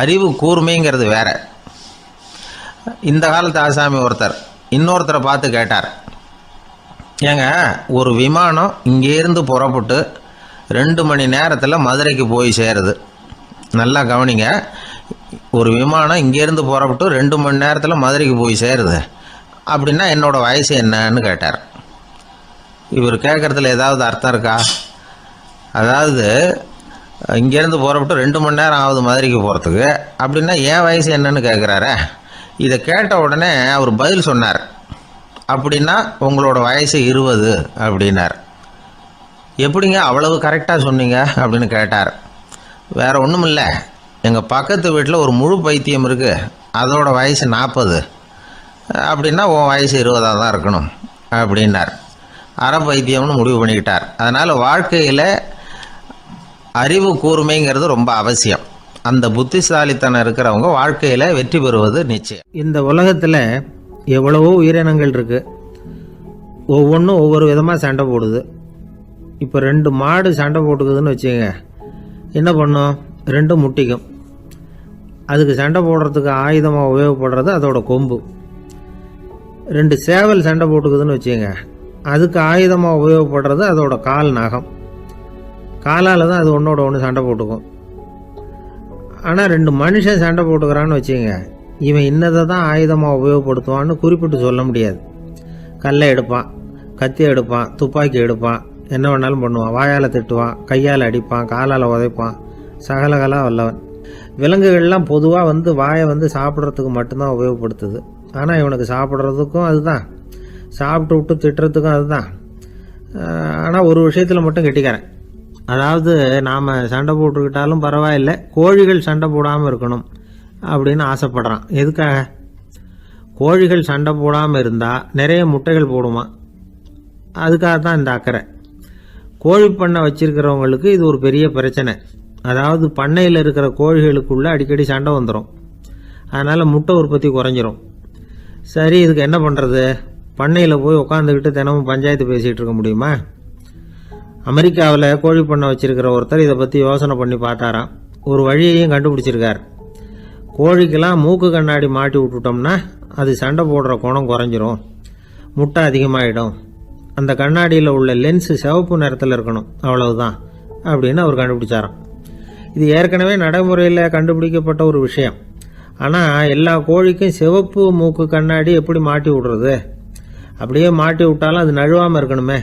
அறிவு கூர்மைங்கிறது வேற. இந்த காலத்து ஆசாமி ஒருத்தர் இன்னொருத்தரை பார்த்து கேட்டார், ஏங்க, ஒரு விமானம் இங்கேருந்து புறப்பட்டு 2 மணி நேரத்தில் மதுரைக்கு போய் சேருது. நல்லா கவனிங்க, ஒரு விமானம் இங்கேருந்து புறப்பட்டு 2 மணி நேரத்தில் மதுரைக்கு போய் சேருது அப்படின்னா என்னோடய வயசு என்னன்னு கேட்டார். இவர் கேட்குறதுல ஏதாவது அர்த்தம் இருக்கா? அதாவது இங்கேருந்து புறப்பட்டு 2 மணி நேரம் ஆகுது மதுரைக்கு போகிறதுக்கு, அப்படின்னா என் வயசு என்னன்னு கேட்குறாரு. இதை கேட்ட உடனே அவர் பதில் சொன்னார், அப்படின்னா உங்களோட வயசு 20 அப்படின்னார். எப்படிங்க அவ்வளவு கரெக்டாக சொன்னீங்க அப்படின்னு கேட்டார். வேறு ஒன்றும் இல்லை, எங்கள் பக்கத்து வீட்டில் ஒரு முழு பைத்தியம் இருக்குது, அதோட வயசு 40, அப்படின்னா உன் வயசு 20 தான் இருக்கணும் அப்படின்னார். அரை பைத்தியம்னு முடிவு பண்ணிக்கிட்டார். அதனால் வாழ்க்கையில் அறிவு கூர்மைங்கிறது ரொம்ப அவசியம். அந்த புத்திசாலித்தனம் இருக்கிறவங்க வாழ்க்கையில் வெற்றி பெறுவது நிச்சயம். இந்த உலகத்தில் எவ்வளவோ உயிரினங்கள் இருக்குது, ஒவ்வொன்றும் ஒவ்வொரு விதமாக சண்டை போடுது. இப்போ 2 மாடு சண்டை போட்டுக்குதுன்னு வச்சுங்க, என்ன பண்ணும்? 2 முட்டிக்கும். அதுக்கு சண்டை போடுறதுக்கு ஆயுதமாக உபயோகப்படுறது அதோட கொம்பு. 2 சேவல் சண்டை போட்டுக்குதுன்னு வச்சுங்க, அதுக்கு ஆயுதமாக உபயோகப்படுறது அதோட கால் நகம். காலால் தான் அது ஒன்றோட ஒன்று சண்டை போட்டுக்கும். ஆனால் 2 மனுஷன் சண்டை போட்டுக்கிறான்னு வச்சுங்க, இவன் இன்னதை தான் ஆயுதமாக உபயோகப்படுத்துவான்னு குறிப்பிட்டு சொல்ல முடியாது. கல்லை எடுப்பான், கத்தி எடுப்பான், துப்பாக்கி எடுப்பான், என்ன வேணாலும் பண்ணுவான். வாயால் திட்டுவான், கையால் அடிப்பான், காலால் உதைப்பான், சகலகலா வல்லவன். விலங்குகள்லாம் பொதுவாக வாயை சாப்பிட்றதுக்கு மட்டும்தான் உபயோகப்படுத்துது. ஆனால் இவனுக்கு சாப்பிட்றதுக்கும் அதுதான், சாப்பிட்டு விட்டு திட்டுறதுக்கும் அதுதான். ஆனால் ஒரு விஷயத்தில் மட்டும் கெட்டிக்கிறேன். அதாவது நாம் சண்டை போட்டுக்கிட்டாலும் பரவாயில்லை, கோழிகள் சண்டை போடாமல் இருக்கணும் அப்படின்னு ஆசைப்படுறான். எதுக்காக? கோழிகள் சண்டை போடாமல் இருந்தால் நிறைய முட்டைகள் போடுமா, அதுக்காக தான் இந்த அக்கறை. கோழி பண்ணை வச்சிருக்கிறவங்களுக்கு இது ஒரு பெரிய பிரச்சனை. அதாவது பண்ணையில் இருக்கிற கோழிகளுக்குள்ளே அடிக்கடி சண்டை வந்துடும், அதனால் முட்டை உற்பத்தி குறைஞ்சிரும். சரி, இதுக்கு என்ன பண்ணுறது? பண்ணையில் போய் உட்காந்துக்கிட்டு தினமும் பஞ்சாயத்து பேசிகிட்டு இருக்க முடியுமா? அமெரிக்காவில் கோழி பண்ணை வச்சிருக்கிற ஒருத்தர் இதை பற்றி யோசனை பண்ணி பார்த்தாராம். ஒரு வழியையும் கண்டுபிடிச்சிருக்கார். கோழிக்கெல்லாம் மூக்கு கண்ணாடி மாட்டி விட்டுட்டோம்னா அது சண்டை போடுற குணம் குறைஞ்சிரும், முட்டை அதிகமாகிடும். அந்த கண்ணாடியில் உள்ள லென்ஸு சிவப்பு நிறத்தில் இருக்கணும், அவ்வளவுதான் அப்படின்னு அவர் கண்டுபிடிச்சாராம். இது ஏற்கனவே நடைமுறையில் கண்டுபிடிக்கப்பட்ட ஒரு விஷயம். ஆனால் எல்லா கோழிக்கும் சிவப்பு மூக்கு கண்ணாடி எப்படி மாட்டி விடுறது? அப்படியே மாட்டி விட்டாலும் அது நழுவாமல் இருக்கணுமே.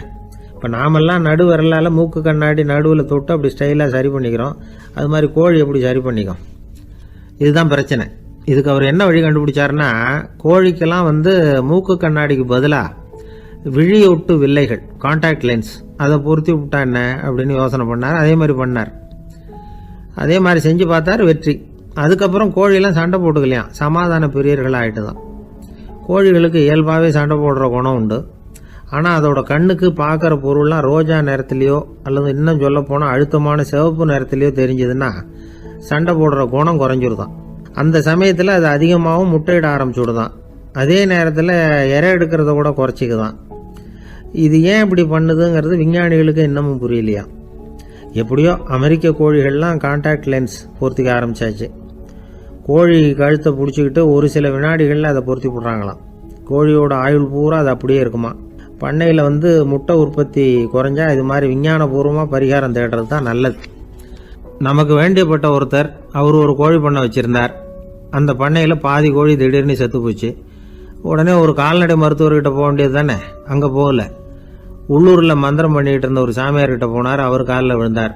இப்போ நாமெல்லாம் நடு விரலால் மூக்கு கண்ணாடி நடுவில் தொட்டு அப்படி ஸ்டைலாக சரி பண்ணிக்கிறோம், அது மாதிரி கோழி எப்படி சரி பண்ணிக்கும்? இதுதான் பிரச்சனை. இதுக்கு அவர் என்ன வழி கண்டுபிடிச்சாருன்னா, கோழிக்கெல்லாம் மூக்கு கண்ணாடிக்கு பதிலாக விழியொட்டு வில்லைகள், கான்டாக்ட் லென்ஸ், அதை பொருத்தி விட்டா என்ன அப்படின்னு யோசனை பண்ணார். அதே மாதிரி பண்ணார். அதே மாதிரி செஞ்சு பார்த்தார், வெற்றி. அதுக்கப்புறம் கோழியெல்லாம் சண்டை போட்டுக்கலையாம், சமாதான பிரியர்கள் ஆகிட்டு தான். கோழிகளுக்கு இயல்பாகவே சண்டை போடுற குணம் உண்டு. ஆனால் அதோட கண்ணுக்கு பார்க்குற பொருள்லாம் ரோஜா நிறத்துலையோ அல்லது இன்னும் சொல்ல போனால் அழுத்தமான சிவப்பு நிறத்துலையோ தெரிஞ்சதுன்னா சண்டை போடுற குணம் குறைஞ்சிருதான். அந்த சமயத்தில் அது அதிகமாகவும் முட்டையிட ஆரம்பிச்சுடுதான். அதே நேரத்தில் இறை எடுக்கிறத கூட குறைச்சிக்குதான். இது ஏன் இப்படி பண்ணுதுங்கிறது விஞ்ஞானிகளுக்கு இன்னமும் புரியலையா. எப்படியோ அமெரிக்க கோழிகள்லாம் கான்டாக்ட் லென்ஸ் பொருத்திக்க ஆரம்பிச்சாச்சு. கோழி கழுத்தை பிடிச்சிக்கிட்டு ஒரு சில வினாடிகளில் அதை பொருத்தி போடுறாங்களாம். கோழியோட ஆயுள் பூரா அது அப்படியே இருக்குமா. பண்ணையில் முட்டை உற்பத்தி குறைஞ்சா இது மாதிரி விஞ்ஞானபூர்வமாக பரிகாரம் தேடுறது தான் நல்லது. நமக்கு வேண்டியப்பட்ட ஒருத்தர், அவர் ஒரு கோழி பண்ணை வச்சுருந்தார். அந்த பண்ணையில் பாதி கோழி திடீர்னு செத்து போச்சு. உடனே ஒரு கால்நடை மருத்துவர்கிட்ட போக வேண்டியது தானே, அங்கே போகல. உள்ளூரில் மந்திரம் பண்ணிக்கிட்டு இருந்த ஒரு சாமியார்கிட்ட போனார். அவர் காலில் விழுந்தார்.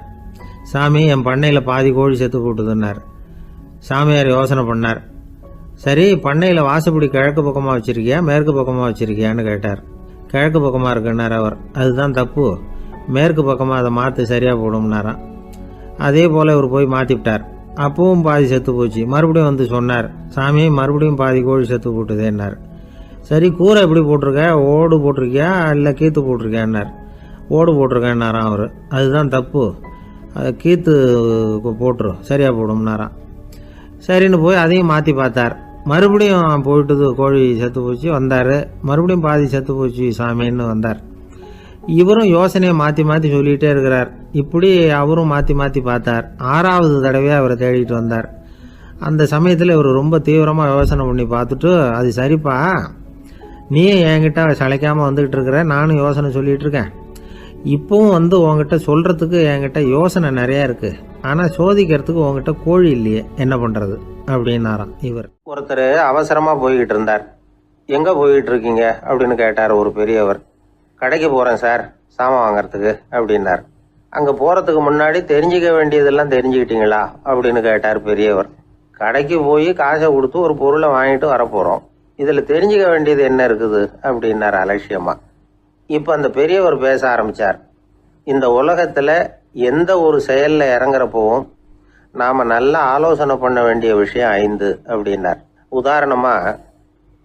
சாமி, என் பண்ணையில் பாதி கோழி செத்து போட்டுதுன்னார். சாமியார் யோசனை பண்ணார். சரி, பண்ணையில் வாசப்படி கிழக்கு பக்கமாக வச்சுருக்கியா மேற்கு பக்கமாக வச்சுருக்கியான்னு கேட்டார். கிழக்கு பக்கமாக இருக்குன்னார் அவர். அதுதான் தப்பு, மேற்கு பக்கமாக அதை மாற்றி சரியாக போடும்னாராம். அதே போல் இவர் போய் மாற்றிவிட்டார். அப்பவும் பாதி செத்து போச்சு. மறுபடியும் சொன்னார், சாமி மறுபடியும் பாதி கோழி செத்து போட்டுதேன்னார். சரி, கூரை எப்படி போட்டிருக்க, ஓடு போட்டிருக்கியா இல்லை கீத்து போட்டிருக்கியான்னார். ஓடு போட்டிருக்கேன்னாராம் அவர். அதுதான் தப்பு, அதை கீத்து போட்டுரு சரியாக போடும்னாராம். சரின்னு போய் அதையும் மாற்றி பார்த்தார். மறுபடியும் போயிட்டுது, கோழி செத்து போச்சு. வந்தார், மறுபடியும் பாதி செத்து போச்சு சாமின்னு வந்தார். இவரும் யோசனையை மாற்றி மாற்றி சொல்லிகிட்டே இருக்கிறார். இப்படி அவரும் மாற்றி மாற்றி பார்த்தார். 6வது தடவையாக அவரை தேடிட்டு வந்தார். அந்த சமயத்தில் இவர் ரொம்ப தீவிரமாக யோசனை பண்ணி பார்த்துட்டு, அது சரிப்பா, நீ என்கிட்ட சளைக்காமல் வந்துக்கிட்டு இருக்கிற, நானும் யோசனை சொல்லிகிட்டு இருக்கேன். இப்போவும் உங்ககிட்ட சொல்கிறதுக்கு என்கிட்ட யோசனை நிறையா இருக்குது, ஆனால் சோதிக்கிறதுக்கு உங்ககிட்ட கோழி இல்லையே, என்ன பண்ணுறது அப்படின்னாராம் இவர். ஒருத்தர் அவசரமாக போய்கிட்டு இருந்தார். எங்கே போய்கிட்டு இருக்கீங்க அப்படின்னு கேட்டார் ஒரு பெரியவர். கடைக்கு போகிறேன் சார், சாமான் வாங்கிறதுக்கு அப்படின்னார். அங்கே போகிறதுக்கு முன்னாடி தெரிஞ்சிக்க வேண்டியதெல்லாம் தெரிஞ்சுக்கிட்டீங்களா அப்படின்னு கேட்டார் பெரியவர். கடைக்கு போய் காசை கொடுத்து ஒரு பொருளை வாங்கிட்டு வரப்போகிறோம், இதில் தெரிஞ்சிக்க வேண்டியது என்ன இருக்குது அப்படின்னார் அலட்சியமாக. இப்போ அந்த பெரியவர் பேச ஆரம்பித்தார். இந்த உலகத்தில் எந்த ஒரு செயலில் இறங்குறப்பவும் நாம் நல்லா ஆலோசனை பண்ண வேண்டிய விஷயம் 5 அப்படின்னார். உதாரணமாக,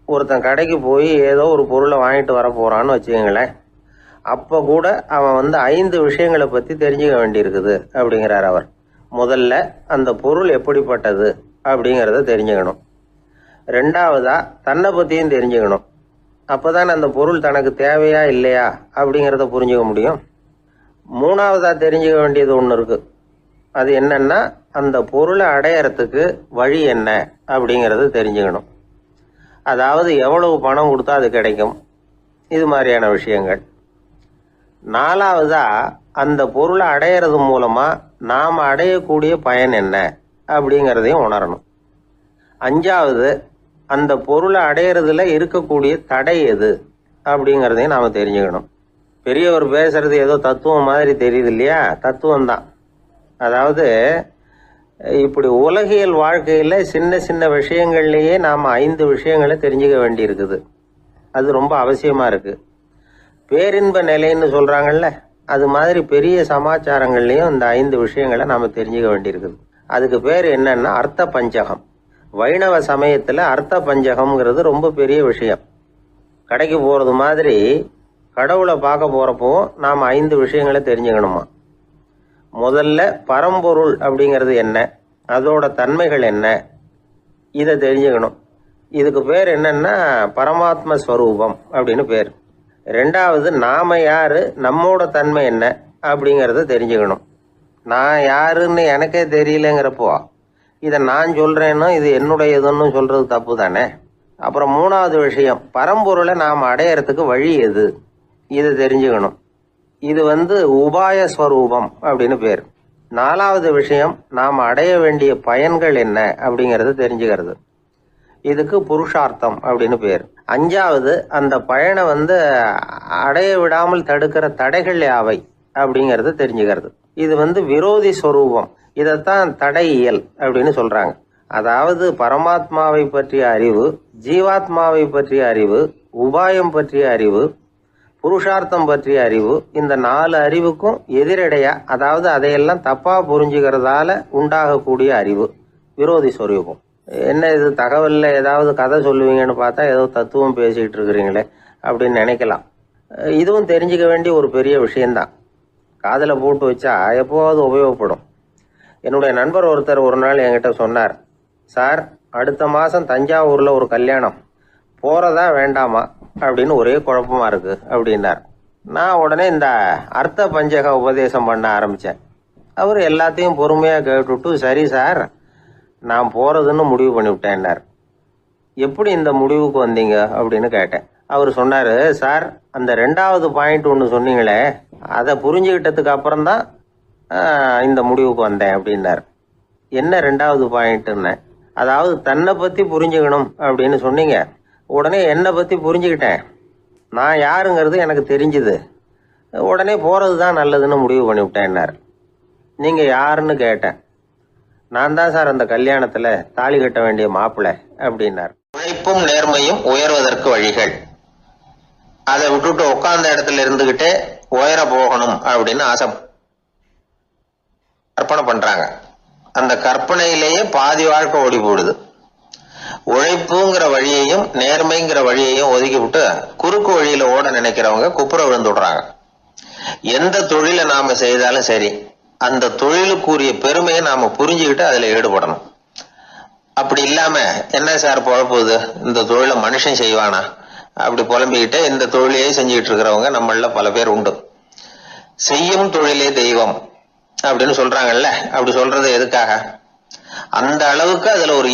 ஒருத்தன் கடைக்கு போய் ஏதோ ஒரு பொருளை வாங்கிட்டு வர போகிறான்னு வச்சுக்கோங்களேன். அப்போ கூட அவன் 5 விஷயங்களை பற்றி தெரிஞ்சுக்க வேண்டியிருக்குது அப்படிங்கிறார் அவர். முதல்ல அந்த பொருள் எப்படிப்பட்டது அப்படிங்கிறத தெரிஞ்சுக்கணும். 2வதா தன்னை பற்றியும் தெரிஞ்சுக்கணும். அப்போ தான் அந்த பொருள் தனக்கு தேவையா இல்லையா அப்படிங்கிறத புரிஞ்சுக்க முடியும். 3வதா தெரிஞ்சுக்க வேண்டியது ஒன்று இருக்குது. அது என்னன்னா, அந்த பொருளை அடையறதுக்கு வழி என்ன அப்படிங்கிறது தெரிஞ்சுக்கணும். அதாவது எவ்வளவு பணம் கொடுத்தா அது கிடைக்கும், இது மாதிரியான விஷயங்கள். 4வதா அந்த பொருளை அடையிறது மூலமாக நாம் அடையக்கூடிய பயன் என்ன அப்படிங்கிறதையும் உணரணும். அஞ்சாவது, அந்த பொருளை அடையிறதுல இருக்கக்கூடிய தடை எது அப்படிங்கிறதையும் நாம தெரிஞ்சுக்கணும். பெரியவர் பேசுறது ஏதோ தத்துவம் மாதிரி தெரியுது இல்லையா? தத்துவம் தான். அதாவது இப்படி உலகியல் வாழ்க்கையில சின்ன சின்ன விஷயங்கள்லயே நாம 5 விஷயங்களை தெரிஞ்சுக்க வேண்டி இருக்குது. அது ரொம்ப அவசியமா இருக்கு. பேரின்ப நிலைன்னு சொல்றாங்கல்ல, அது மாதிரி பெரிய சமாச்சாரங்கள்லயும் இந்த 5 விஷயங்களை நாம தெரிஞ்சுக்க வேண்டியிருக்குது. அதுக்கு பேர் என்னன்னா அர்த்த பஞ்சகம். வைணவ சமயத்துல அர்த்த பஞ்சகம்ங்கிறது ரொம்ப பெரிய விஷயம். கடைக்கு போறது மாதிரி கடவுளை பார்க்க போறப்போ நாம 5 விஷயங்களை தெரிஞ்சுக்கணுமா. முதல்ல பரம்பொருள் அப்படிங்கிறது என்ன, அதோட தன்மைகள் என்ன, இதை தெரிஞ்சுக்கணும். இதுக்கு பேர் என்னன்னா பரமாத்ம ஸ்வரூபம் அப்படின்னு பேர். ரெண்டாவது, நாம யாரு, நம்மோட தன்மை என்ன அப்படிங்கிறத தெரிஞ்சுக்கணும். நான் யாருன்னு எனக்கே தெரியலங்கிறப்போ இதை நான் சொல்றேன்னு இது என்னுடையதுன்னு சொல்றது தப்பு தானே. அப்புறம் மூணாவது விஷயம், பரம்பொருளை நாம் அடையறதுக்கு வழி எது, இதை தெரிஞ்சுக்கணும். இது உபாய ஸ்வரூபம் அப்படின்னு பேர். நாலாவது விஷயம், நாம் அடைய வேண்டிய பயன்கள் என்ன அப்படிங்கறது தெரிஞ்சுக்கிறது. இதுக்கு புருஷார்த்தம் அப்படின்னு பேர். அஞ்சாவது, அந்த பயனை அடைய விடாமல் தடுக்கிற தடைகள் யாவை அப்படிங்கறது தெரிஞ்சுக்கிறது. இது விரோதி ஸ்வரூபம். இதைத்தான் தடையியல் அப்படின்னு சொல்றாங்க. அதாவது பரமாத்மாவை பற்றிய அறிவு, ஜீவாத்மாவை பற்றிய அறிவு, உபாயம் பற்றிய அறிவு, புருஷார்த்தம் பற்றிய அறிவு, இந்த 4 அறிவுக்கும் எதிரடையா, அதாவது அதையெல்லாம் தப்பா புரிஞ்சுக்கிறதால உண்டாகக்கூடிய அறிவு விரோதி ஸ்வரூபம். என்ன இது தகவல்ல ஏதாவது கதை சொல்லுவீங்கன்னு பார்த்தா ஏதோ தத்துவம் பேசிக்கிட்டு இருக்கிறீங்களே அப்படின்னு நினைக்கலாம். இதுவும் தெரிஞ்சுக்க வேண்டிய ஒரு பெரிய விஷயம்தான். காதுல போட்டு வச்சா எப்போவாவது உபயோகப்படும். என்னுடைய நண்பர் ஒருத்தர் ஒரு நாள் என்கிட்ட சொன்னார், சார், அடுத்த மாதம் தஞ்சாவூரில் ஒரு கல்யாணம், போகிறதா வேண்டாமா அப்படின்னு ஒரே குழப்பமா இருக்கு அப்படின்னார். நான் உடனே இந்த அர்த்த பஞ்சக உபதேசம் பண்ண ஆரம்பித்தேன். அவர் எல்லாத்தையும் பொறுமையாக கேட்டுவிட்டு, சரி சார், நான் போகிறதுன்னு முடிவு பண்ணிவிட்டேன்னார். எப்படி இந்த முடிவுக்கு வந்தீங்க அப்படின்னு கேட்டேன். அவர் சொன்னார், சார், அந்த 2வது பாயிண்ட் ஒன்று சொன்னீங்களே, அதை புரிஞ்சுக்கிட்டதுக்கு அப்புறம்தான் இந்த முடிவுக்கு வந்தேன் அப்படின்னார். என்ன 2வது பாயிண்ட்னு? அதாவது தன்னை பற்றி புரிஞ்சுக்கணும் அப்படின்னு சொன்னீங்க. உடனே என்னை பற்றி புரிஞ்சுக்கிட்டேன், நான் யாருங்கிறது எனக்கு தெரிஞ்சுது, உடனே போகிறது தான் நல்லதுன்னு முடிவு பண்ணிவிட்டேன்னார். நீங்கள் யாருன்னு கேட்டேன். நான் தான் சார் அந்த கல்யாணத்தில் தாலி கட்ட வேண்டிய மாப்பிள்ளை அப்படின்னார். உழைப்பும் நேர்மையும் உயர்வதற்கு வழிகள். அதை விட்டுட்டு உட்கார்ந்த இடத்துல இருந்துகிட்டே உயர போகணும் அப்படின்னு ஆசை கற்பனை பண்றாங்க. அந்த கற்பனையிலேயே பாதி வாழ்க்கை ஓடி போடுது. உழைப்புங்கிற வழியையும் நேர்மைங்கிற வழியையும் ஒதுக்கி விட்டு குறுக்கு வழியில ஓட நினைக்கிறவங்க குப்புற விழுந்துடுறாங்க. எந்த தொழிலை நாம செய்தாலும் சரி, அந்த தொழிலுக்குரிய பெருமையை நாம புரிஞ்சுக்கிட்டு அதுல ஈடுபடணும். அப்படி இல்லாம என்ன சார் பொழப்புது, இந்த தொழிலை மனுஷன் செய்வானா அப்படி புலம்பிக்கிட்டு இந்த தொழிலையே செஞ்சுக்கிட்டு இருக்கிறவங்க நம்மள பல பேர் உண்டு. செய்யும் தொழிலே தெய்வம் அப்படின்னு சொல்றாங்கல்ல, அப்படி சொல்றது எதுக்காக? அந்த அளவுக்கு அதுல ஒரு